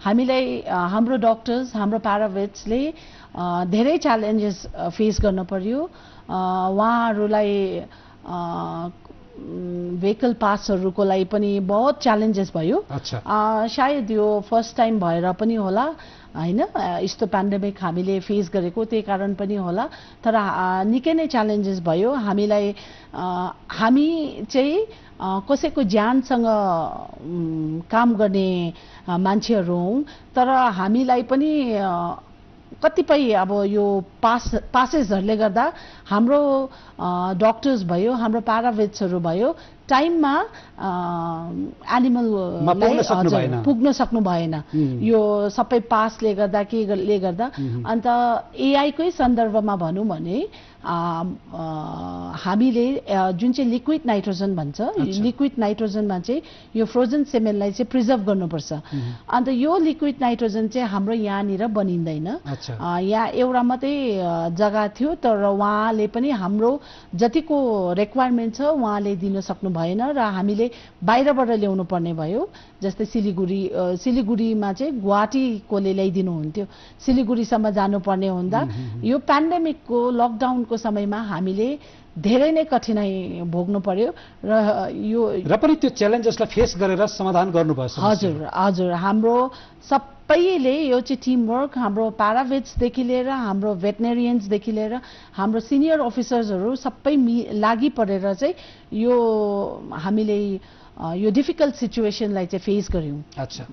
हामीलाई हाम्रो डक्टर्स हाम्रो प्याराभेट्सले धेरै च्यालेन्जेस फेस गर्न पर्यो। उहाँहरूलाई भेहिकल पासहरूको लागि पनि बहुत च्यालेन्जेस भयो। सायद यो फर्स्ट टाइम भएर पनि होला हैन, यस्तो पेन्डेमिक हामीले फेस गरेको त्यही कारण पनि होला। तर निकै नै च्यालेन्जेस भयो हामीलाई। हामी चाहिँ कसैको ज्यानसँग काम गर्ने मान्छेहरू हौँ, तर हामीलाई पनि कतिपय अब यो पासेसहरूले गर्दा हाम्रो डक्टर्स भयो हाम्रो प्याराभेट्सहरू भयो टाइममा एनिमललाई पुग्न सक्नु भएन। यो सबै पासले गर्दा केले गर्दा। अन्त एआईकै सन्दर्भमा भनौँ भने हामीले जुन चाहिँ लिक्विड नाइट्रोजन भन्छ, लिक्विड नाइट्रोजनमा चाहिँ यो फ्रोजन सेमेनलाई चाहिँ प्रिजर्भ गर्नुपर्छ। अन्त यो लिक्विड नाइट्रोजन चाहिँ हाम्रो यहाँनिर बनिँदैन। यहाँ एउटा मात्रै जग्गा थियो, तर उहाँले पनि हाम्रो जतिको रिक्वायरमेन्ट छ उहाँले दिन सक्नु भएन र हामीले बाहिरबाट ल्याउनु पर्ने भयो। जस्तै सिलिगुडीमा चाहिँ गुवाहाटीकोले ल्याइदिनु हुन्थ्यो, सिलिगुडीसम्म जानुपर्ने हुँदा यो पेन्डेमिकको लकडाउनको समयमा हामीले धेरै नै कठिनाइ भोग्नु पर्यो र पनि त्यो च्यालेन्जेसलाई फेस गरेर समाधान गर्नुभयो। हजुर हाम्रो सबैले यो चाहिँ टिमवर्क, हाम्रो प्याराभेट्सदेखि लिएर हाम्रो भेटनेरियन्सदेखि लिएर हाम्रो सिनियर अफिसर्सहरू सबै लागि परेर चाहिँ यो हामीले यो डिफिकल्ट सिचुएसनलाई चाहिँ फेस गर्यौँ। अच्छा,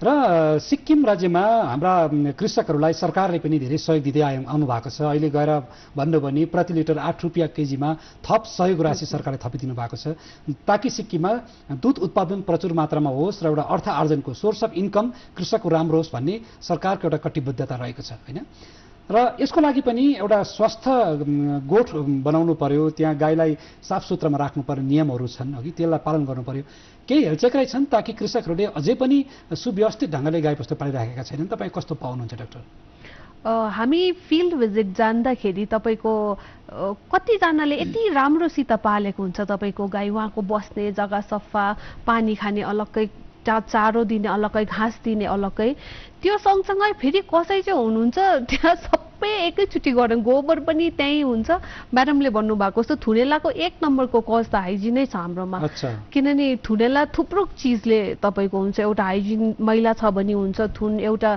र सिक्किम राज्यमा हाम्रा कृषकहरूलाई सरकारले पनि धेरै सहयोग दिँदै आउनु भएको छ। अहिले गएर भन्नु भने प्रति लिटर 8 रुपियाँ केजीमा थप सहयोग राशि सरकारले थपिदिनु भएको छ ताकि सिक्किममा दुध उत्पादन प्रचुर मात्रामा होस् र एउटा अर्थ आर्जनको सोर्स अफ इन्कम कृषकको राम्रो होस् भन्ने सरकारको एउटा कटिबद्धता रहेको छ हैन। र यसको लागि पनि एउटा स्वस्थ गोठ बनाउनु पर्यो, त्यहाँ गाईलाई साफ सुथरामा राख्नु पर्ने नियमहरू छन् अघि, त्यसलाई पालन गर्नु पर्यो। केही हेलचेक्राइ छन् ताकि कृषकहरूले अझै पनि सुव्यवस्थित ढङ्गले गाईबस्तु पालिराखेका छैनन्। तपाईँ कस्तो पाउनुहुन्छ डाक्टर? हामी फिल्ड भिजिट जाँदाखेरि तपाईँको कतिजनाले यति राम्रोसित पालेको हुन्छ तपाईँको गाई, उहाँको बस्ने जग्गा सफा, पानी खाने अलग्गै, चारो दिने अलग्गै, घाँस दिने अलग्गै। त्यो सँगसँगै फेरि कसै चाहिँ हुनुहुन्छ त्यहाँ सबै एकैचोटि गरेर गोबर पनि त्यहीँ हुन्छ। म्याडमले भन्नुभएको जस्तो थुनेलाको 1 नम्बरको कज त हाइजिनै छ हाम्रोमा, किनभने थुनेला थुप्रो चिजले तपाईँको हुन्छ। एउटा हाइजिन मैला छ भने हुन्छ, एउटा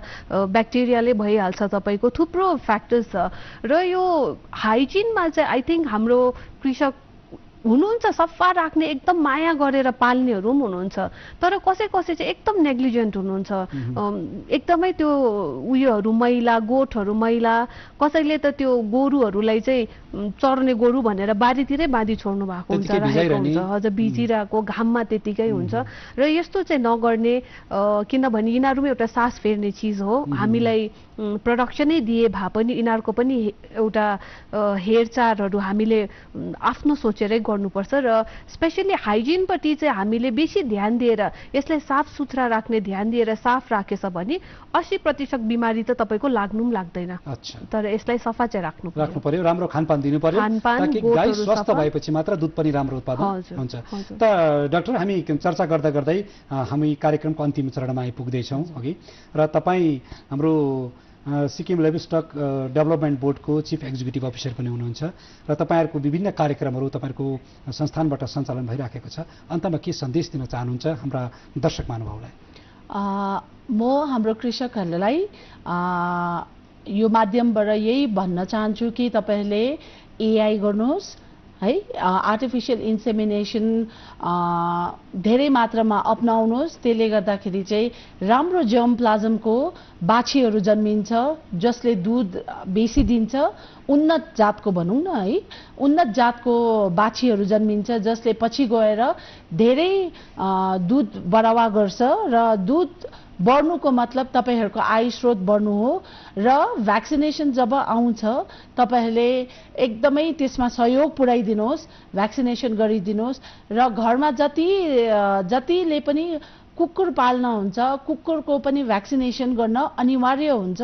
ब्याक्टेरियाले भइहाल्छ, तपाईँको थुप्रो फ्याक्टर्स छ। र यो हाइजिनमा चाहिँ आई थिङ्क हाम्रो कृषक हुनुहुन्छ सफा राख्ने, एकदम माया गरेर पाल्नेहरू पनि हुनुहुन्छ, तर कसै चाहिँ एकदम नेग्लिजेन्ट हुनुहुन्छ। एकदमै त्यो उयोहरू मैला, गोठहरू मैला, कसैले त त्यो गोरुहरूलाई चाहिँ चर्ने गोरु भनेर बारीतिरै बाँधी छोड्नु भएको हुन्छ, राखेको हुन्छ, हजुर बिजिरहेको घाममा त्यतिकै हुन्छ। र यस्तो चाहिँ नगर्ने, किनभने यिनीहरू पनि एउटा सास फेर्ने चिज हो। हामीलाई प्रडक्सनै दिए भए पनि यिनीहरूको पनि एउटा हेरचाहहरू हामीले आफ्नो सोचेरै गर्नुपर्छ। र स्पेसली हाइजिनपट्टि चाहिँ हामीले बेसी ध्यान दिएर यसलाई साफ सुथरा राख्ने ध्यान दिएर साफ राखेछ भने 80% बिमारी त तपाईँको लाग्नु पनि लाग्दैन। तर यसलाई सफा चाहिँ राख्नु पर्यो, राम्रो खानपान दिनु पर्यो ताकि गाई स्वस्थ भएपछि मात्र दुध पनि राम्रो उत्पादन हुन्छ। त डाक्टर, हामी चर्चा गर्दा गर्दै हामी कार्यक्रमको अन्तिम चरणमा आइपुग्दैछौँ अघि, र तपाईँ हाम्रो सिक्किम लाइभस्टक डेभलपमेन्ट बोर्डको चिफ एक्जिक्युटिभ अफिसर पनि हुनुहुन्छ र तपाईँहरूको विभिन्न कार्यक्रमहरू तपाईँहरूको संस्थानबाट सञ्चालन भइराखेको छ। अन्तमा के सन्देश दिन चाहनुहुन्छ हाम्रा दर्शक महानुभावलाई? म हाम्रो कृषकहरूलाई यो माध्यमबाट यही भन्न चाहन्छु कि तपाईँहरूले एआई गर्नुहोस् है, आर्टिफिसियल इन्सेमिनेसन धेरै मात्रामा अपनाउनुहोस्। त्यसले गर्दाखेरि चाहिँ राम्रो जर्म प्लाज्मको बाछीहरू जन्मिन्छ जसले दुध बेसी दिन्छ, उन्नत जातको भनौँ न है, उन्नत जातको बाछीहरू जन्मिन्छ जसले पछि गएर धेरै दुध बढावा गर्छ। र दुध बढ्नुको मतलब तपाईँहरूको आय स्रोत बढ्नु हो। र भ्याक्सिनेसन जब आउँछ तपाईँहरूले एकदमै त्यसमा सहयोग पुर्याइदिनुहोस्, भ्याक्सिनेसन गरिदिनुहोस्। र घरमा जतिले पनि कुकुर पाल्न हुन्छ, कुकुरको पनि भ्याक्सिनेसन गर्न अनिवार्य हुन्छ,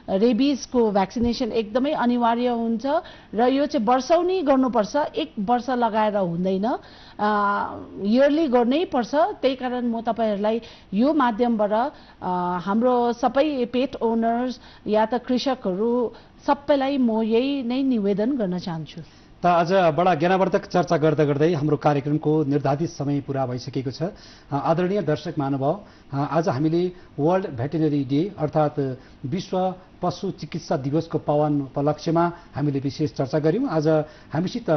रेबिजको भ्याक्सिनेसन एकदमै अनिवार्य हुन्छ र यो चाहिँ वर्षौनी गर्नुपर्छ, 1 वर्ष लगाएर हुँदैन, इयरली गर्नै पर्छ। त्यही कारण म तपाईहरुलाई यो माध्यमबाट हाम्रो सबै पेट ओनर्स या त कृषकहरू सबैलाई म यही नै निवेदन गर्न चाहन्छु। त आज बडा ज्ञानवर्धक चर्चा गर्दा गर्दै हाम्रो कार्यक्रमको निर्धारित समय पूरा भइसकेको छ। आदरणीय दर्शक महानुभाव, आज हामीले वर्ल्ड भेटेरिनरी डे अर्थात् विश्व पशु चिकित्सा दिवसको पावन उपलक्ष्यमा हामीले विशेष चर्चा गर्यौं। आज हामीसित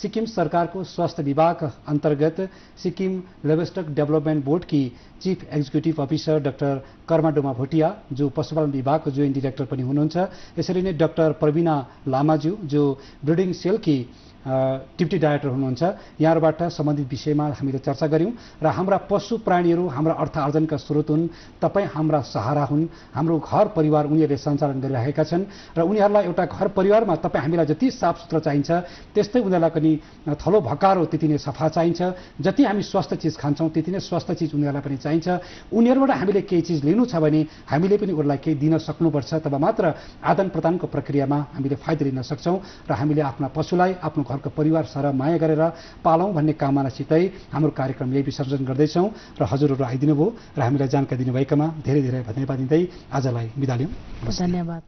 सिक्किम सरकारको स्वास्थ्य विभाग अन्तर्गत सिक्किम लिभस्टक डेभलपमेन्ट बोर्डकी chief executive officer doctor Karmadoma Bhutia जो पशुपालन विभागको जोइन्ट डिरेक्टर पनि हुनुहुन्छ, यसरी नै डाक्टर प्रवीणा लामाज्यू जो ब्रिडिङ सेलकी डिप्टी डाइरेक्टर हुनुहुन्छ। यहाँबाट सम्बन्धित विषयमा हामीले चर्चा गर्यौं र हाम्रा पशु प्राणीहरू हाम्रा अर्थ आर्जनका स्रोत हुन्, तपाईँ हाम्रा सहारा हुन्, हाम्रो घर परिवार उनीहरूले सञ्चालन गरिरहेका छन् र उनीहरूलाई एउटा घर परिवारमा तपाईँ हामीलाई जति साफसुथरा चाहिन्छ त्यस्तै उनीहरूलाई पनि थलो भकारो त्यति नै सफा चाहिन्छ। जति हामी स्वस्थ चिज खान्छौँ त्यति नै स्वस्थ चिज उनीहरूलाई पनि चाहिन्छ। उनीहरूबाट हामीले केही चिज लिनु छ भने हामीले पनि उनीहरूलाई केही दिन सक्नुपर्छ, तब मात्र आदान प्रदानको प्रक्रियामा हामीले फाइदा लिन सक्छौँ र हामीले आफ्ना पशुलाई आफ्नो घरको परिवार सर माया गरेर पालौँ भन्ने कामनासितै हाम्रो कार्यक्रम यही विसर्जन गर्दैछौँ र हजुरहरू आइदिनु भयो र हामीलाई जानकारी दिनुभएकामा धेरै धेरै धन्यवाद दिँदै आजलाई बिदा लियौँ। धन्यवाद।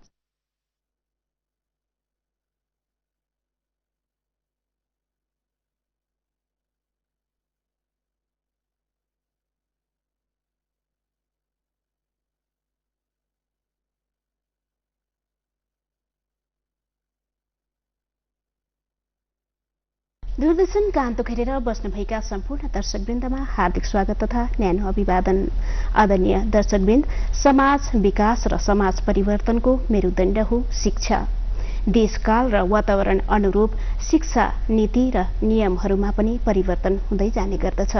दूरदर्शन गान्तोक हेरेर बस्नुभएका सम्पूर्ण दर्शकवृन्दमा हार्दिक स्वागत तथा न्यानो अभिवादन। आदरणीय दर्शकवृन्द, समाज विकास र समाज परिवर्तनको मेरुदण्ड हो शिक्षा। देशकाल र वातावरण अनुरूप शिक्षा नीति र नियमहरूमा पनि परिवर्तन हुँदै जाने गर्दछ।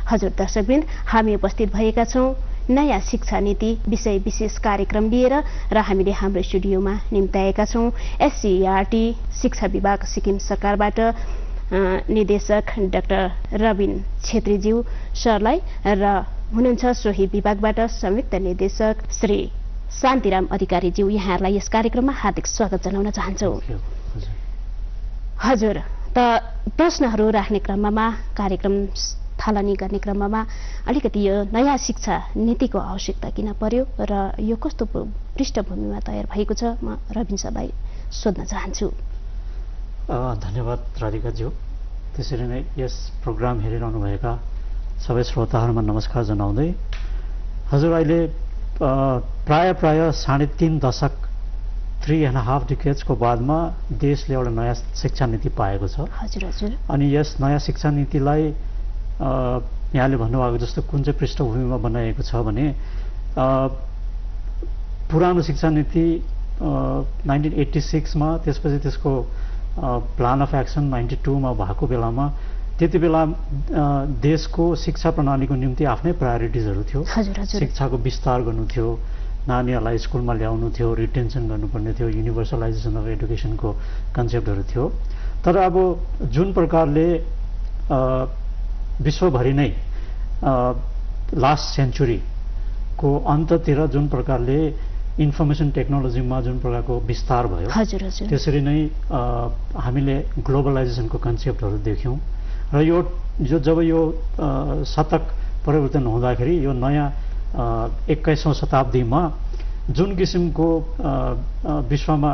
हजुर दर्शकवृन्द, हामी उपस्थित भएका छौं नयाँ शिक्षा नीति विषय विशेष कार्यक्रम लिएर र हामीले हाम्रो स्टुडियोमा निम्ताएका छौं एससीईआरटी शिक्षा विभाग सिक्किम सरकारबाट निर्देशक डाक्टर रबिन छेत्रीज्यू सरलाई र हुनुहुन्छ सोही विभागबाट संयुक्त निर्देशक श्री शान्तिराम अधिकारीज्यू, यहाँहरूलाई यस कार्यक्रममा हार्दिक स्वागत जनाउन चाहन्छु। हजुर, त प्रश्नहरू राख्ने क्रममा कार्यक्रम थालनी गर्ने क्रममा अलिकति यो नयाँ शिक्षा नीतिको आवश्यकता किन पर्यो र यो कस्तो पृष्ठभूमिमा तयार भएको छ, म रबिन सरलाई सोध्न चाहन्छु। धन्यवाद राधिकाज्यू। त्यसरी नै यस प्रोग्राम हेरिरहनुभएका सबै श्रोताहरूमा नमस्कार जनाउँदै, हजुर अहिले प्राय 3.5 दशक 3.5 डिकेड्सको बादमा देशले एउटा नयाँ शिक्षा नीति पाएको छ। हजुर हजुर। अनि यस नयाँ शिक्षा नीतिलाई यहाँले भन्नुभएको जस्तो कुन चाहिँ पृष्ठभूमिमा बनाइएको छ भने पुरानो शिक्षा नीति 1986 मा, त्यसपछि त्यसको प्लान अफ एक्सन 92 मा भएको बेलामा त्यति बेला देशको शिक्षा प्रणालीको निम्ति आफ्नै प्रायोरिटिजहरू थियो। शिक्षाको विस्तार गर्नु थियो, नानीहरूलाई स्कुलमा ल्याउनु थियो, रिटेन्सन गर्नुपर्ने थियो, युनिभर्सलाइजेसन अफ एडुकेसनको कन्सेप्टहरू थियो। तर अब जुन प्रकारले विश्वभरि नै लास्ट सेन्चुरीको अन्ततिर जुन प्रकारले इन्फर्मेसन टेक्नोलोजीमा जुन प्रकारको विस्तार भयो, त्यसरी नै हामीले ग्लोबलाइजेसनको कन्सेप्टहरू देख्यौँ र यो जब यो शतक परिवर्तन हुँदाखेरि यो नयाँ 21औं शताब्दीमा जुन किसिमको विश्वमा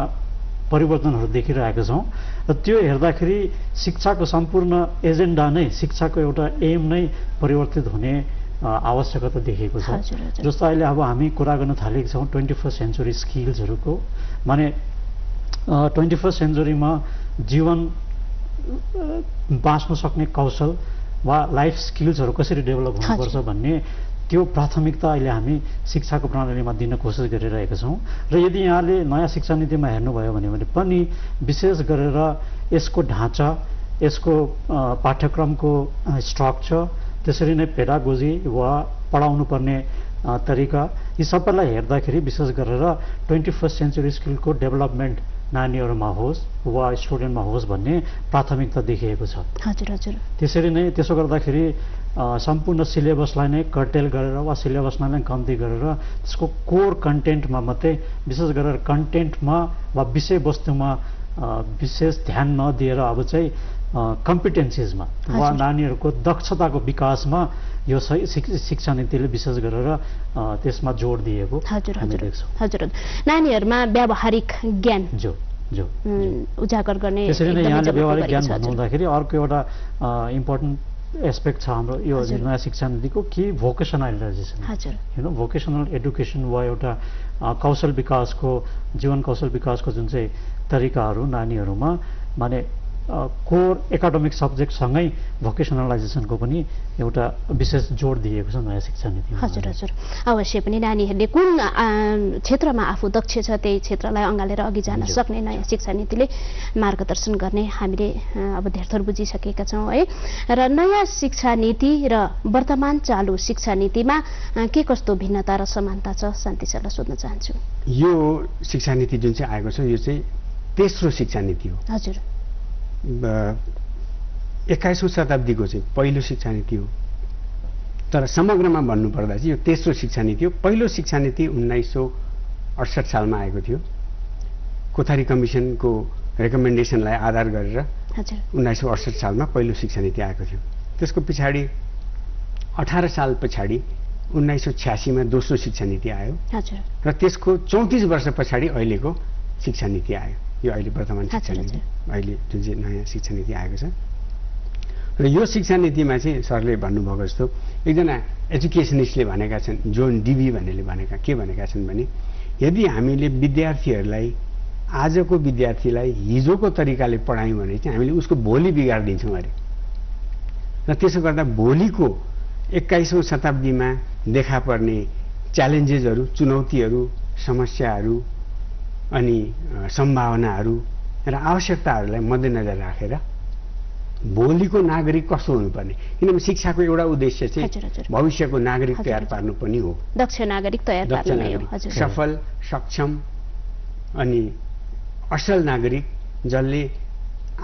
परिवर्तनहरू देखिरहेका छौँ र त्यो हेर्दाखेरि शिक्षाको सम्पूर्ण एजेन्डा नै, शिक्षाको एउटा एम नै परिवर्तित हुने आवश्यकता देखिएको छ। जस्तो अहिले अब हामी कुरा गर्न थालेका छौँ 21st सेन्चुरी स्किल्सहरूको, माने 21st सेन्चुरीमा जीवन बाँच्न सक्ने कौशल वा लाइफ स्किल्सहरू कसरी डेभलप हुनुपर्छ भन्ने त्यो प्राथमिकता अहिले हामी शिक्षाको प्रणालीमा दिन कोसिस गरिरहेका छौँ। र यदि यहाँले नयाँ शिक्षा नीतिमा हेर्नुभयो भने पनि विशेष गरेर यसको ढाँचा, यसको पाठ्यक्रमको स्ट्रक्चर, त्यसरी नै पेडागोजी वा पढाउनु पर्ने तरिका, यी सबैलाई हेर्दाखेरि विशेष गरेर 21st सेन्चुरी स्किलको डेभलपमेन्ट नानीहरूमा होस् वा स्टुडेन्टमा होस् भन्ने प्राथमिकता देखिएको छ। हजुर हजुर। त्यसरी नै त्यसो गर्दाखेरि सम्पूर्ण सिलेबसलाई नै कर्टेल गरेर वा सिलेबसलाई नै कम्ती गरेर त्यसको कोर कन्टेन्टमा मात्रै विशेष गरेर कन्टेन्टमा वा विषयवस्तुमा विशेष ध्यान नदिएर अब चाहिँ कम्पिटेन्सिजमा वा नानीहरूको दक्षताको विकासमा यो शिक्षा नीतिले विशेष गरेर त्यसमा जोड दिएको हामी देख्छौँ। हजुर। नानीहरूमा व्यावहारिक ज्ञान जो उजागर गर्ने त्यसरी नै यहाँले व्यावहारिक ज्ञान भन्नुहुँदाखेरि अर्को एउटा इम्पोर्टेन्ट एस्पेक्ट छ हाम्रो यो नयाँ शिक्षा नीतिको कि भोकेसनलाइजेसन होइन भोकेसनल एडुकेसन वा एउटा कौशल विकासको जीवन कौशल विकासको जुन चाहिँ तरिकाहरू नानीहरूमा माने कोर एकाडेमिक सब्जेक्टसँगै भोकेसनलाइजेसनको पनि एउटा विशेष जोड दिएको छ नयाँ शिक्षा नीतिमा। हजुर हजुर अवश्य पनि नानीहरूले कुन क्षेत्रमा आफू दक्ष छ त्यही क्षेत्रलाई अँगालेर अघि जान सक्ने नयाँ शिक्षा नीतिले मार्गदर्शन गर्ने हामीले अब धेरथोर बुझिसकेका छौँ है। र नयाँ शिक्षा नीति र वर्तमान चालु शिक्षा नीतिमा के कस्तो भिन्नता र समानता छ शान्ति सरलाई सोध्न चाहन्छु। यो शिक्षा नीति जुन चाहिँ आएको छ यो चाहिँ तेस्रो शिक्षा नीति हो। हजुर। 21औं शताब्दीको चाहिँ पहिलो शिक्षा नीति हो तर समग्रमा भन्नुपर्दा चाहिँ यो तेस्रो शिक्षा नीति हो। पहिलो शिक्षा नीति 1968 सालमा आएको थियो कोठारी कमिसनको रेकमेन्डेसनलाई आधार गरेर 1968 सालमा पहिलो शिक्षा नीति आएको थियो। त्यसको पछाडि 18 साल पछाडि 1986 मा दोस्रो शिक्षा नीति आयो र त्यसको 34 वर्ष पछाडि अहिलेको शिक्षा नीति आयो। यो अहिले वर्तमान शिक्षा नीति अहिले जुन चाहिँ नयाँ शिक्षा नीति आएको छ र यो शिक्षा नीतिमा चाहिँ सरले भन्नुभएको जस्तो एकजना एजुकेसनिस्टले भनेका छन् जोन डिबी भन्नेले के भनेका छन् भने यदि हामीले विद्यार्थीहरूलाई आजको विद्यार्थीलाई हिजोको तरिकाले पढायौँ भने चाहिँ हामीले उसको भोलि बिगारिदिन्छौँ अरे र त्यसो गर्दा भोलिको 21औं शताब्दीमा देखा पर्ने च्यालेन्जेसहरू चुनौतीहरू समस्याहरू अनि सम्भावनाहरू र आवश्यकताहरूलाई मध्यनजर राखेर भोलिको नागरिक कस्तो हुनुपर्ने किनभने शिक्षाको एउटा उद्देश्य चाहिँ भविष्यको नागरिक तयार पार्नु पनि हो। दक्ष नागरिक तयार पार्नु नै हो। सफल सक्षम अनि असल नागरिक जसले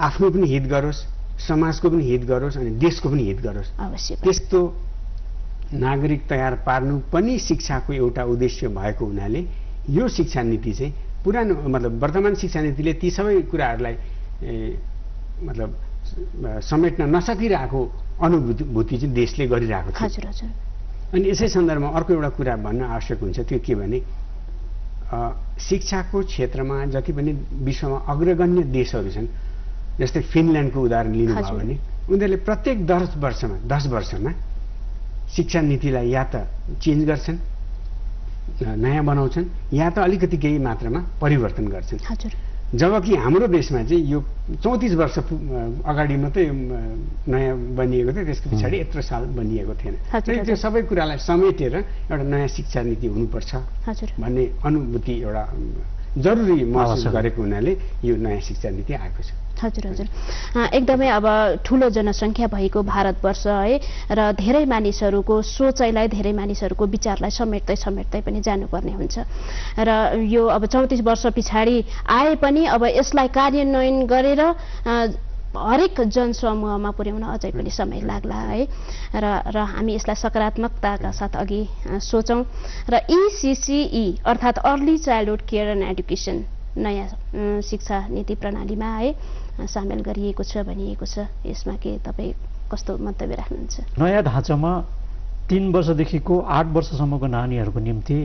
आफ्नो पनि हित गरोस् समाजको पनि हित गरोस् अनि देशको पनि हित गरोस्। त्यस्तो नागरिक तयार पार्नु पनि शिक्षाको एउटा उद्देश्य भएको हुनाले यो शिक्षा नीति चाहिँ पुरानो मतलब वर्तमान शिक्षा नीतिले ती सबै कुराहरूलाई मतलब समेट्न नसकिरहेको अनुभूति चाहिँ देशले गरिरहेको छ। अनि यसै सन्दर्भमा अर्को एउटा कुरा भन्न आवश्यक हुन्छ त्यो के भने शिक्षाको क्षेत्रमा जति पनि विश्वमा अग्रगण्य देशहरू छन् जस्तै फिनल्यान्डको उदाहरण लिनुभयो भने उनीहरूले प्रत्येक 10 वर्षमा शिक्षा नीतिलाई या त चेन्ज गर्छन् नयाँ बनाउँछन् या त अलिकति केही मात्रामा परिवर्तन गर्छन्। जबकि हाम्रो देशमा चाहिँ यो 34 वर्ष अगाडि मात्रै नयाँ बनिएको थियो त्यसको पछाडि यत्रो साल बनिएको थिएन। त्यो सबै कुरालाई समेटेर एउटा नयाँ शिक्षा नीति हुनुपर्छ भन्ने अनुभूति एउटा जरुरी महसुस गरेको हुनाले यो नयाँ शिक्षा नीति आएको छ। हजुर हजुर एकदमै अब ठुलो जनसङ्ख्या भएको भारतवर्ष है र धेरै मानिसहरूको सोचाइलाई धेरै मानिसहरूको विचारलाई समेट्दै पनि जानुपर्ने हुन्छ र यो अब 34 वर्ष पछाडि आए पनि अब यसलाई कार्यान्वयन गरेर हरेक जनसमूहमा पुर्याउन अझै पनि समय लाग्ला है र हामी यसलाई सकारात्मकताका साथ अघि सोचौँ र ECCE अर्थात् early childhood care and education नयाँ शिक्षा नीति प्रणालीमा है सामेल गरिएको छ भनिएको छ। यसमा के तपाईँ कस्तो मन्तव्य राख्नुहुन्छ? नयाँ ढाँचामा 3 वर्षदेखिको 8 वर्षसम्मको नानीहरूको निम्ति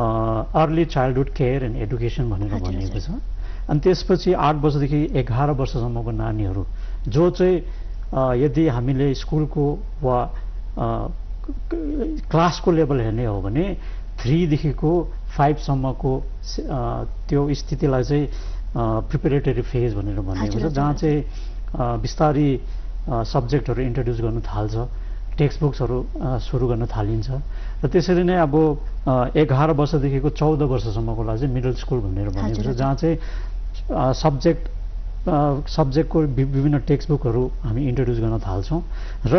early childhood care and education भनेर भनिएको छ अनि त्यसपछि 8 वर्षदेखि 11 वर्षसम्मको नानीहरू जो चाहिँ यदि हामीले स्कुलको वा क्लासको लेभल हेर्ने हो भने 3 देखिको 5 सम्मको त्यो स्थितिलाई चाहिँ प्रिपेरेटरी फेज भनेर भनिएको छ जहाँ चाहिँ बिस्तारै सब्जेक्टहरू इन्ट्रोड्युस गर्न थाल्छ टेक्स्ट बुक्सहरू सुरु गर्न थालिन्छ र त्यसरी नै अब 11 वर्षदेखिको 14 वर्षसम्मकोलाई चाहिँ मिडल स्कुल भनेर भनिएको छ जहाँ चाहिँ सब्जेक्टको विभिन्न टेक्स्ट बुकहरू हामी इन्ट्रोड्युस गर्न थाल्छौँ र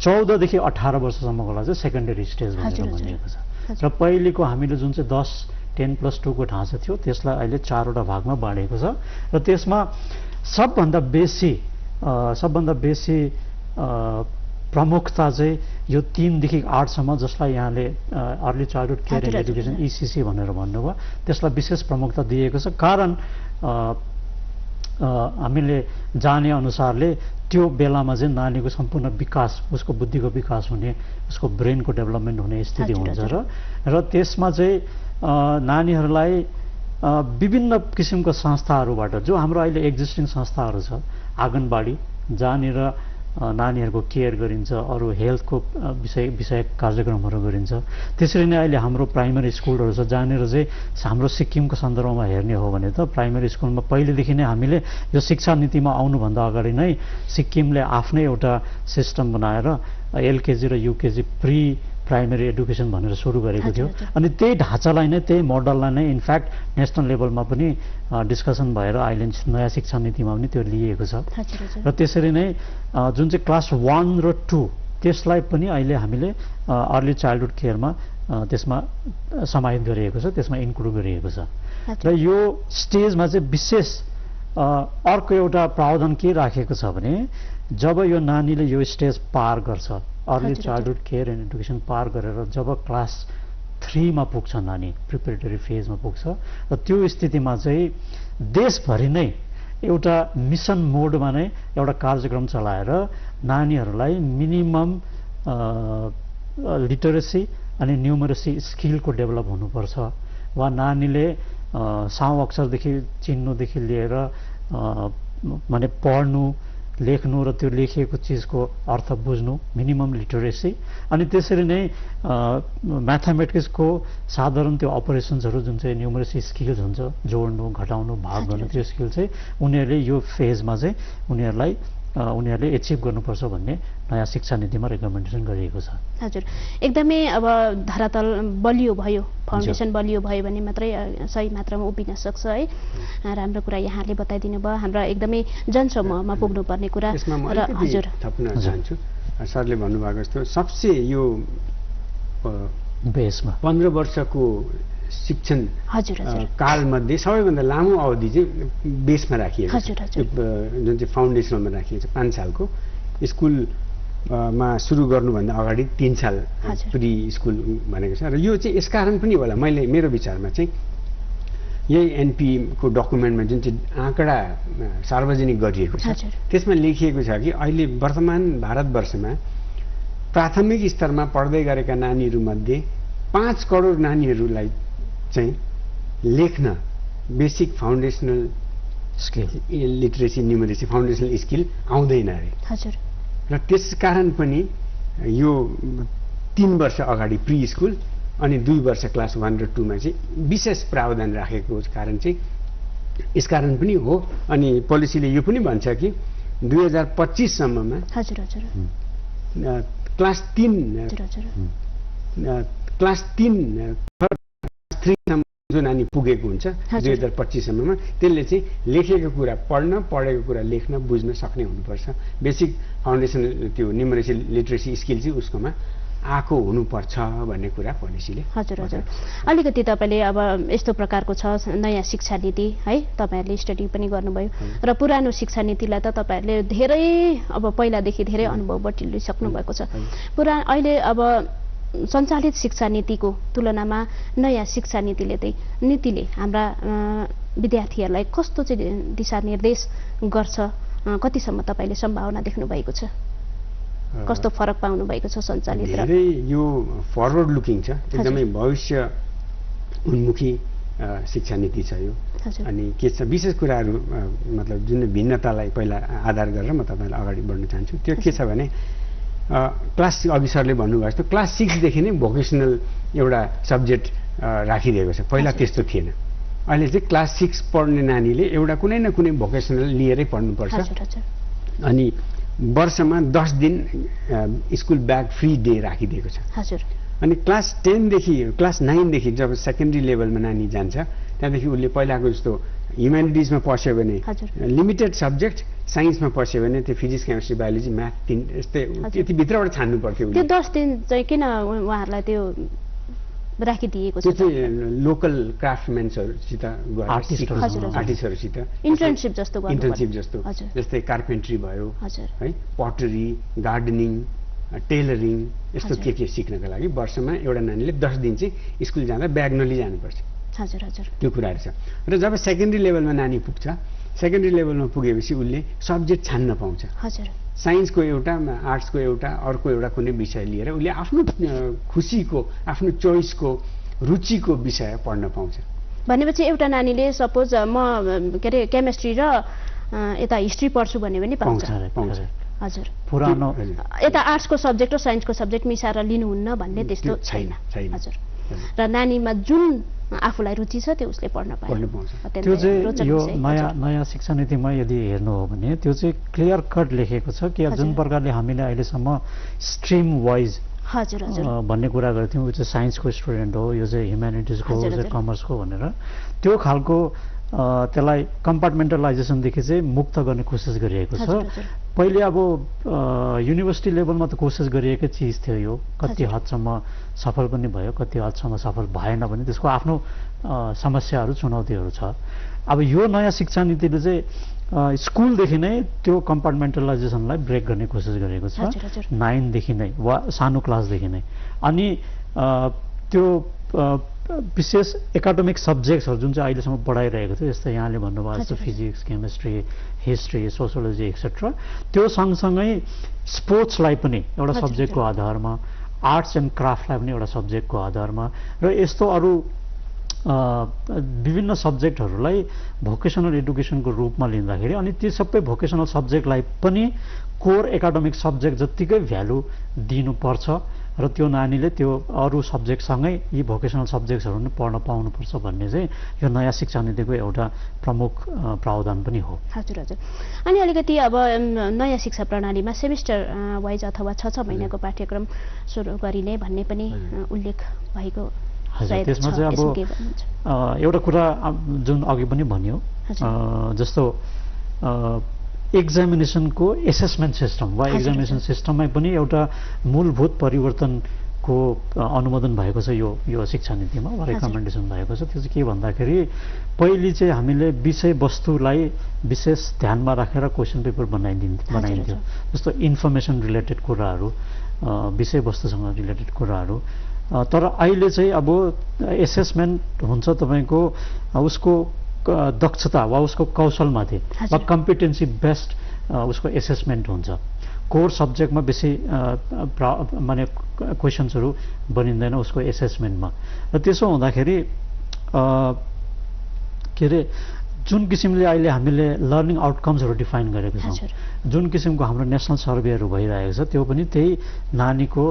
14 देखि 18 वर्षसम्मकोलाई चाहिँ सेकेन्डरी स्टेज भनेर भनिएको छ र पहिलेको हामीले जुन चाहिँ 10 10+2 को ढाँचा थियो त्यसलाई अहिले 4वटा भागमा बाँडेको छ र त्यसमा सबभन्दा बेसी प्रमुखता चाहिँ यो 3 देखि 8 सम्म जसलाई यहाँले early childhood care and education ECC भनेर भन्नुभयो त्यसलाई विशेष प्रमुखता दिएको छ कारण हामीले जाने अनुसारले त्यो बेलामा चाहिँ नानीको सम्पूर्ण विकास उसको बुद्धिको विकास हुने उसको ब्रेनको डेभलपमेन्ट हुने स्थिति हुन्छ र त्यसमा चाहिँ नानीहरूलाई विभिन्न किसिमको संस्थाहरूबाट जो हाम्रो अहिले एक्जिस्टिङ संस्थाहरू छ आँगनबाडी जहाँनिर नानीहरूको केयर गरिन्छ अरू हेल्थको विषयक कार्यक्रमहरू गरिन्छ त्यसरी नै अहिले हाम्रो प्राइमरी स्कुलहरू छ जहाँनिर चाहिँ हाम्रो सिक्किमको सन्दर्भमा हेर्ने हो भने त प्राइमरी स्कुलमा पहिलेदेखि नै हामीले यो शिक्षा नीतिमा आउनुभन्दा अगाडि नै सिक्किमले आफ्नै एउटा सिस्टम बनाएर LKG र UKG प्री प्राइमरी एडुकेसन भनेर सुरु गरेको थियो अनि त्यही ढाँचालाई नै त्यही मोडललाई नै इनफ्याक्ट नेसनल लेभलमा पनि डिस्कसन भएर अहिले नयाँ शिक्षा नीतिमा पनि त्यो लिएको छ र त्यसरी नै जुन चाहिँ क्लास 1 र 2 त्यसलाई पनि अहिले हामीले अर्ली चाइल्डहुड केयरमा त्यसमा समाहित गरिएको छ त्यसमा इन्क्लुड गरिएको छ र यो स्टेजमा चाहिँ विशेष अर्को एउटा प्रावधान के राखेको छ भने जब यो नानीले यो स्टेज पार गर्छ early childhood care and education पार गरेर जब क्लास 3 मा पुग्छ नानी प्रिपरेटरी फेजमा पुग्छ र त्यो स्थितिमा चाहिँ देशभरि नै एउटा मिसन मोडमा नै एउटा कार्यक्रम चलाएर नानीहरूलाई मिनिमम लिटरेसी अनि न्युमरेसी स्किलको डेभलप हुनुपर्छ वा नानीले साउ अक्षरदेखि चिन्नुदेखि लिएर माने पढ्नु लेख्नु र त्यो लेखिएको चिजको अर्थ बुझ्नु मिनिमम लिटरेसी अनि त्यसरी नै म्याथमेटिक्सको साधारण त्यो अपरेसन्सहरू जुन चाहिँ न्युमरेसी स्किल्स हुन्छ जोड्नु घटाउनु भाग गर्नु त्यो स्किल चाहिँ उनीहरूले यो फेजमा चाहिँ उनीहरूले एचिभ गर्नुपर्छ भन्ने नयाँ शिक्षा नीतिमा रेकमेन्डेसन गरिएको छ हजुर एकदमै अब धरातल बलियो भयो फाउन्डेसन बलियो भयो भने मात्रै सही मात्रामा उभिन सक्छ है राम्रो कुरा यहाँले बताइदिनु भयो हाम्रो एकदमै जनसमूहमा पुग्नुपर्ने कुरा र हजुर थप्न चाहन्छु सरले भन्नुभएको जस्तो सबसे यो बेसमा 15 वर्षको शिक्षण कालमध्ये सबैभन्दा लामो अवधि चाहिँ बेसमा राखिएको छ जुन चाहिँ फाउन्डेसनमा राखिएको छ 5 सालको स्कुलमा सुरु गर्नुभन्दा अगाडि 3 साल प्री स्कुल भनेको छ र यो चाहिँ यसकारण पनि होला मेरो विचारमा चाहिँ यही NP को डकुमेन्टमा जुन चाहिँ आँकडा सार्वजनिक गरिएको छ त्यसमा लेखिएको छ कि अहिले वर्तमान भारतवर्षमा प्राथमिक स्तरमा पढ्दै गरेका नानीहरूमध्ये 5 करोड नानीहरूलाई चाहिँ लेख्न basic foundational skill literacy numeracy foundational skill आउँदैन अरे र त्यसकारण पनि यो 3 वर्ष अगाडि प्री स्कुल अनि 2 वर्ष क्लास 1 र 2 मा चाहिँ विशेष प्रावधान राखेको कारण चाहिँ यसकारण पनि हो अनि पोलिसीले यो पनि भन्छ कि 2025 सम्ममा क्लास 3 जो नानी पुगेको हुन्छ 2025 सम्ममा त्यसले चाहिँ लेखेको कुरा पढेको कुरा लेख्न बुझ्न सक्ने हुनुपर्छ बेसिक फाउन्डेसन त्यो न्युमरेसी लिटरेसी स्किल चाहिँ उसकोमा आएको हुनुपर्छ भन्ने कुरा पोलिसीले हजुर अलिकति तपाईले अब यस्तो प्रकारको छ नयाँ शिक्षा नीति है तपाईहरुले स्टडी पनि गर्नुभयो र पुरानो शिक्षा नीतिलाई त तपाईहरुले धेरै अब पहिलादेखि धेरै अनुभव बटुलिसक्नु भएको छ अहिले अब सञ्चालित शिक्षा नीतिको तुलनामा नयाँ शिक्षा नीतिले हाम्रा विद्यार्थीहरूलाई कस्तो चाहिँ दिशानिर्देश गर्छ कतिसम्म तपाईले सम्भावना देख्नु भएको छ कस्तो फरक पाउनु भएको छ सञ्चालित र धेरै यो फरवर्ड लुकिङ छ एकदमै भविष्य उन्मुखी शिक्षा नीति छ यो अनि के छ विशेष कुराहरू मतलब जुन भिन्नतालाई पहिला आधार गरेर म तपाईलाई अगाडि बढ्न चाहन्छु त्यो के छ भने क्लास अघि सरले भन्नुभएको जस्तो क्लास 6 देखि नै भोकेसनल एउटा सब्जेक्ट राखिदिएको छ पहिला त्यस्तो थिएन अहिले चाहिँ क्लास 6 पढ्ने नानीले एउटा कुनै न कुनै भोकेसनल लिएरै पढ्नुपर्छ अनि वर्षमा 10 दिन स्कुल ब्याग फ्री डे राखिदिएको छ अनि क्लास 10 देखि क्लास 9 देखि जब सेकेन्डरी लेभलमा नानी जान्छ त्यहाँदेखि उसले पहिलाको जस्तो ह्युम्यानिटिजमा पस्यो भने लिमिटेड सब्जेक्ट साइन्समा पस्यो भने त्यो फिजिक्स केमिस्ट्री बायोलोजी म्याथ 3 यस्तै त्यति भित्रबाट छान्नु पर्थ्यो त्यो 10 दिन चाहिँ किन उहाँहरूलाई त्यो राखिदिएको छ त्यो चाहिँ लोकल क्राफ्टम्यान्सहरुसित गएर आर्टिस्टहरुसित इन्टर्नशिप जस्तो गर्नु इन्टर्नशिप जस्तो जस्तै कार्पेन्ट्री भयो है पटरी गार्डनिङ टेलरिङ यस्तो के सिक्नका लागि वर्षमा एउटा नानीले 10 दिन चाहिँ स्कुल जाँदा ब्याग नलिई जानुपर्छ हजुर हजुर त्यो कुराहरु छ र जब सेकेन्डरी लेभलमा नानी पुग्छ सेकेन्डरी लेभलमा पुगेपछि उले सब्जेक्ट छान्न पाउँछ हजुर साइन्सको एउटा आर्ट्सको एउटा अर्को एउटा कुनै विषय लिएर उले आफ्नो खुसीको आफ्नो चोइसको रुचिको विषय पढ्न पाउँछ भनेपछि एउटा नानीले सपोज म के रे केमिस्ट्री र यता हिस्ट्री पढ्छु भन्ने पनि पाउँछ हजुर पुरानो यता आर्ट्सको सब्जेक्ट र साइन्सको सब्जेक्ट मिसाएर लिनुहुन्न भन्ने त्यस्तो छैन हजुर र नानीमा जुन आफूलाई रुचि छ त्यो उसले पढ्न पाउँछ त्यो चाहिँ यो नयाँ शिक्षा नीतिमा यदि हेर्नु हो भने त्यो चाहिँ क्लियर कट लेखेको छ कि जुन प्रकारले हामीले अहिलेसम्म स्ट्रिम वाइज भन्ने कुरा गर्थ्यौँ यो चाहिँ साइन्सको स्टुडेन्ट हो यो चाहिँ ह्युम्यानिटिजको हो यो चाहिँ कमर्सको भनेर त्यो खालको त्यसलाई कम्पार्टमेन्टलाइजेसनदेखि चाहिँ मुक्त गर्ने कोसिस गरिएको छ पहिले अब युनिभर्सिटी लेभलमा त कोसिस गरिएकै चिज थियो यो कति हदसम्म सफल पनि भयो कति हदसम्म सफल भएन भने त्यसको आफ्नो समस्याहरू चुनौतीहरू छ अब यो नयाँ शिक्षा नीतिले चाहिँ स्कुलदेखि नै त्यो कम्पार्टमेन्टलाइजेसनलाई ब्रेक गर्ने कोसिस गरेको छ 9 देखि नै वा सानो क्लासदेखि नै अनि त्यो विशेष एकाडेमिक सब्जेक्ट्सहरू जुन चाहिँ अहिलेसम्म पढाइरहेको थियो जस्तै यहाँले भन्नुभयो जस्तो physics chemistry history sociology etcetera त्यो सँगसँगै स्पोर्ट्सलाई पनि एउटा सब्जेक्टको आधारमा आर्ट्स एन्ड क्राफ्टलाई पनि एउटा सब्जेक्टको आधारमा र यस्तो अरू विभिन्न सब्जेक्टहरूलाई भोकेसनल एडुकेसनको रूपमा लिँदाखेरि अनि ती सबै भोकेसनल सब्जेक्टलाई पनि कोर एकाडेमिक सब्जेक्ट जत्तिकै भ्यालु दिनुपर्छ र त्यो नानीले त्यो अरू सब्जेक्टसँगै यी भोकेसनल सब्जेक्ट्सहरू पनि पढ्न पाउनुपर्छ भन्ने चाहिँ यो नयाँ शिक्षा नीतिको एउटा प्रमुख प्रावधान पनि हो हजुर हजुर अनि अलिकति अब नयाँ शिक्षा प्रणालीमा सेमिस्टर वाइज अथवा 6 महिनाको पाठ्यक्रम सुरु गरिने भन्ने पनि उल्लेख भएको हजुर त्यसमा चाहिँ अब एउटा कुरा जुन अघि पनि भन्यो जस्तो एक्जामिनेसनको एसेसमेन्ट सिस्टम वा एक्जामिनेसन सिस्टममै पनि एउटा मूलभूत परिवर्तनको अनुमोदन भएको छ यो शिक्षा नीतिमा वा रेकमेन्डेसन भएको छ त्यो चाहिँ के भन्दाखेरि पहिले चाहिँ हामीले विषयवस्तुलाई विशेष ध्यानमा राखेर क्वेसन पेपर बनाइन्थ्यो जस्तो इन्फर्मेसन रिलेटेड कुराहरू विषयवस्तुसँग रिलेटेड कुराहरू तर अहिले चाहिँ अब एसेसमेन्ट हुन्छ तपाईँको उसको दक्षता वा उसको कौशलमाथि वा कम्पिटेन्सी बेस्ड उसको एसेसमेन्ट हुन्छ कोर सब्जेक्टमा बेसी माने क्वेसन्सहरू बनिँदैन उसको एसेसमेन्टमा र त्यसो हुँदाखेरि के अरे जुन किसिमले अहिले हामीले लर्निङ आउटकम्सहरू डिफाइन गरेको छौँ जुन किसिमको हाम्रो नेसनल सर्वेहरू भइरहेको छ त्यो पनि त्यही नानीको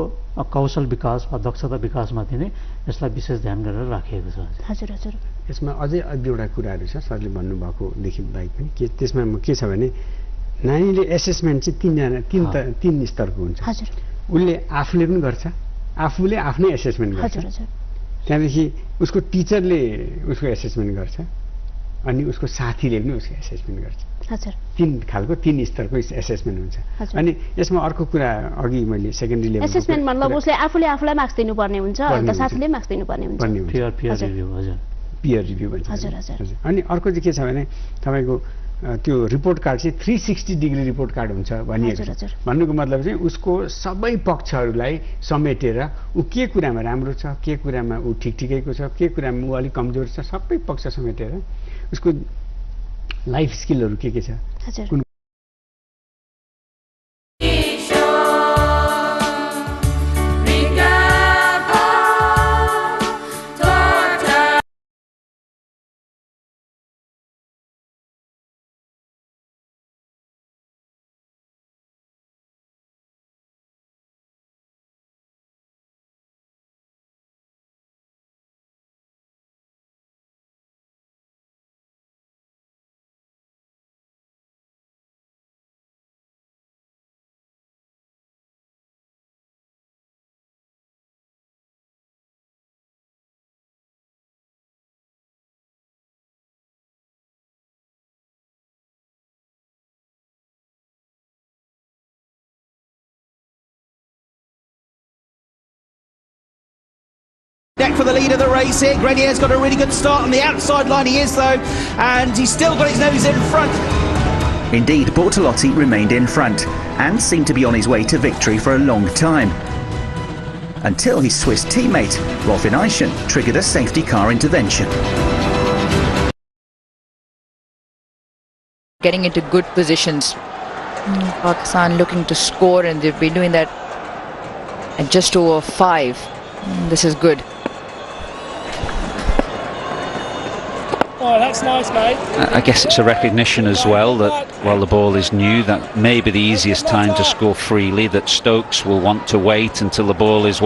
कौशल विकास वा दक्षता विकासमाथि नै यसलाई विशेष ध्यान गरेर राखिएको छ हजुर हजुर यसमा अझै एउटा कुराहरू छ सरले भन्नुभएकोदेखि बाहेक पनि के त्यसमा के छ भने नानीले एसेसमेन्ट चाहिँ तीन स्तरको हुन्छ उसले आफूले पनि गर्छ आफूले आफ्नै एसेसमेन्ट गर्छ त्यहाँदेखि उसको टिचरले उसको एसेसमेन्ट गर्छ अनि उसको साथीले पनि उसको एसेसमेन्ट गर्छ तीन स्तरको एसेसमेन्ट हुन्छ अनि यसमा अर्को कुरा अघि मैले सेकेन्डरी लेभल एसेसमेन्ट मतलब उसले आफूले आफूलाई मार्क्स दिनुपर्ने हुन्छ अन्त साथीले मार्क्स दिनुपर्ने हुन्छ पियर रिभ्यू भन्छ अनि अर्को चाहिँ के छ भने तपाईँको त्यो रिपोर्ट कार्ड चाहिँ 360 डिग्री रिपोर्ट कार्ड हुन्छ भनिएको छ भन्नुको मतलब चाहिँ उसको सबै पक्षहरूलाई समेटेर ऊ के कुरामा राम्रो छ के कुरामा ऊ ठिकठिकैको छ के कुरामा ऊ अलिक कमजोर छ सबै पक्ष समेटेर उसको लाइफ स्किलहरू के छ Neck for the lead of the race here. Grenier's got a really good start on the outside line, he is though, and he's still got his nose in front. Indeed, Bortolotti remained in front and seemed to be on his way to victory for a long time. Until his Swiss teammate, Rolf Ineichen, triggered a safety car intervention. Getting into good positions. Pakistan looking to score, and they've been doing that at just over 5. This is good. Oh, that's nice, mate. I guess it's a recognition as well that while the ball is new, that may be the easiest time to score freely, that Stokes will want to wait until the ball is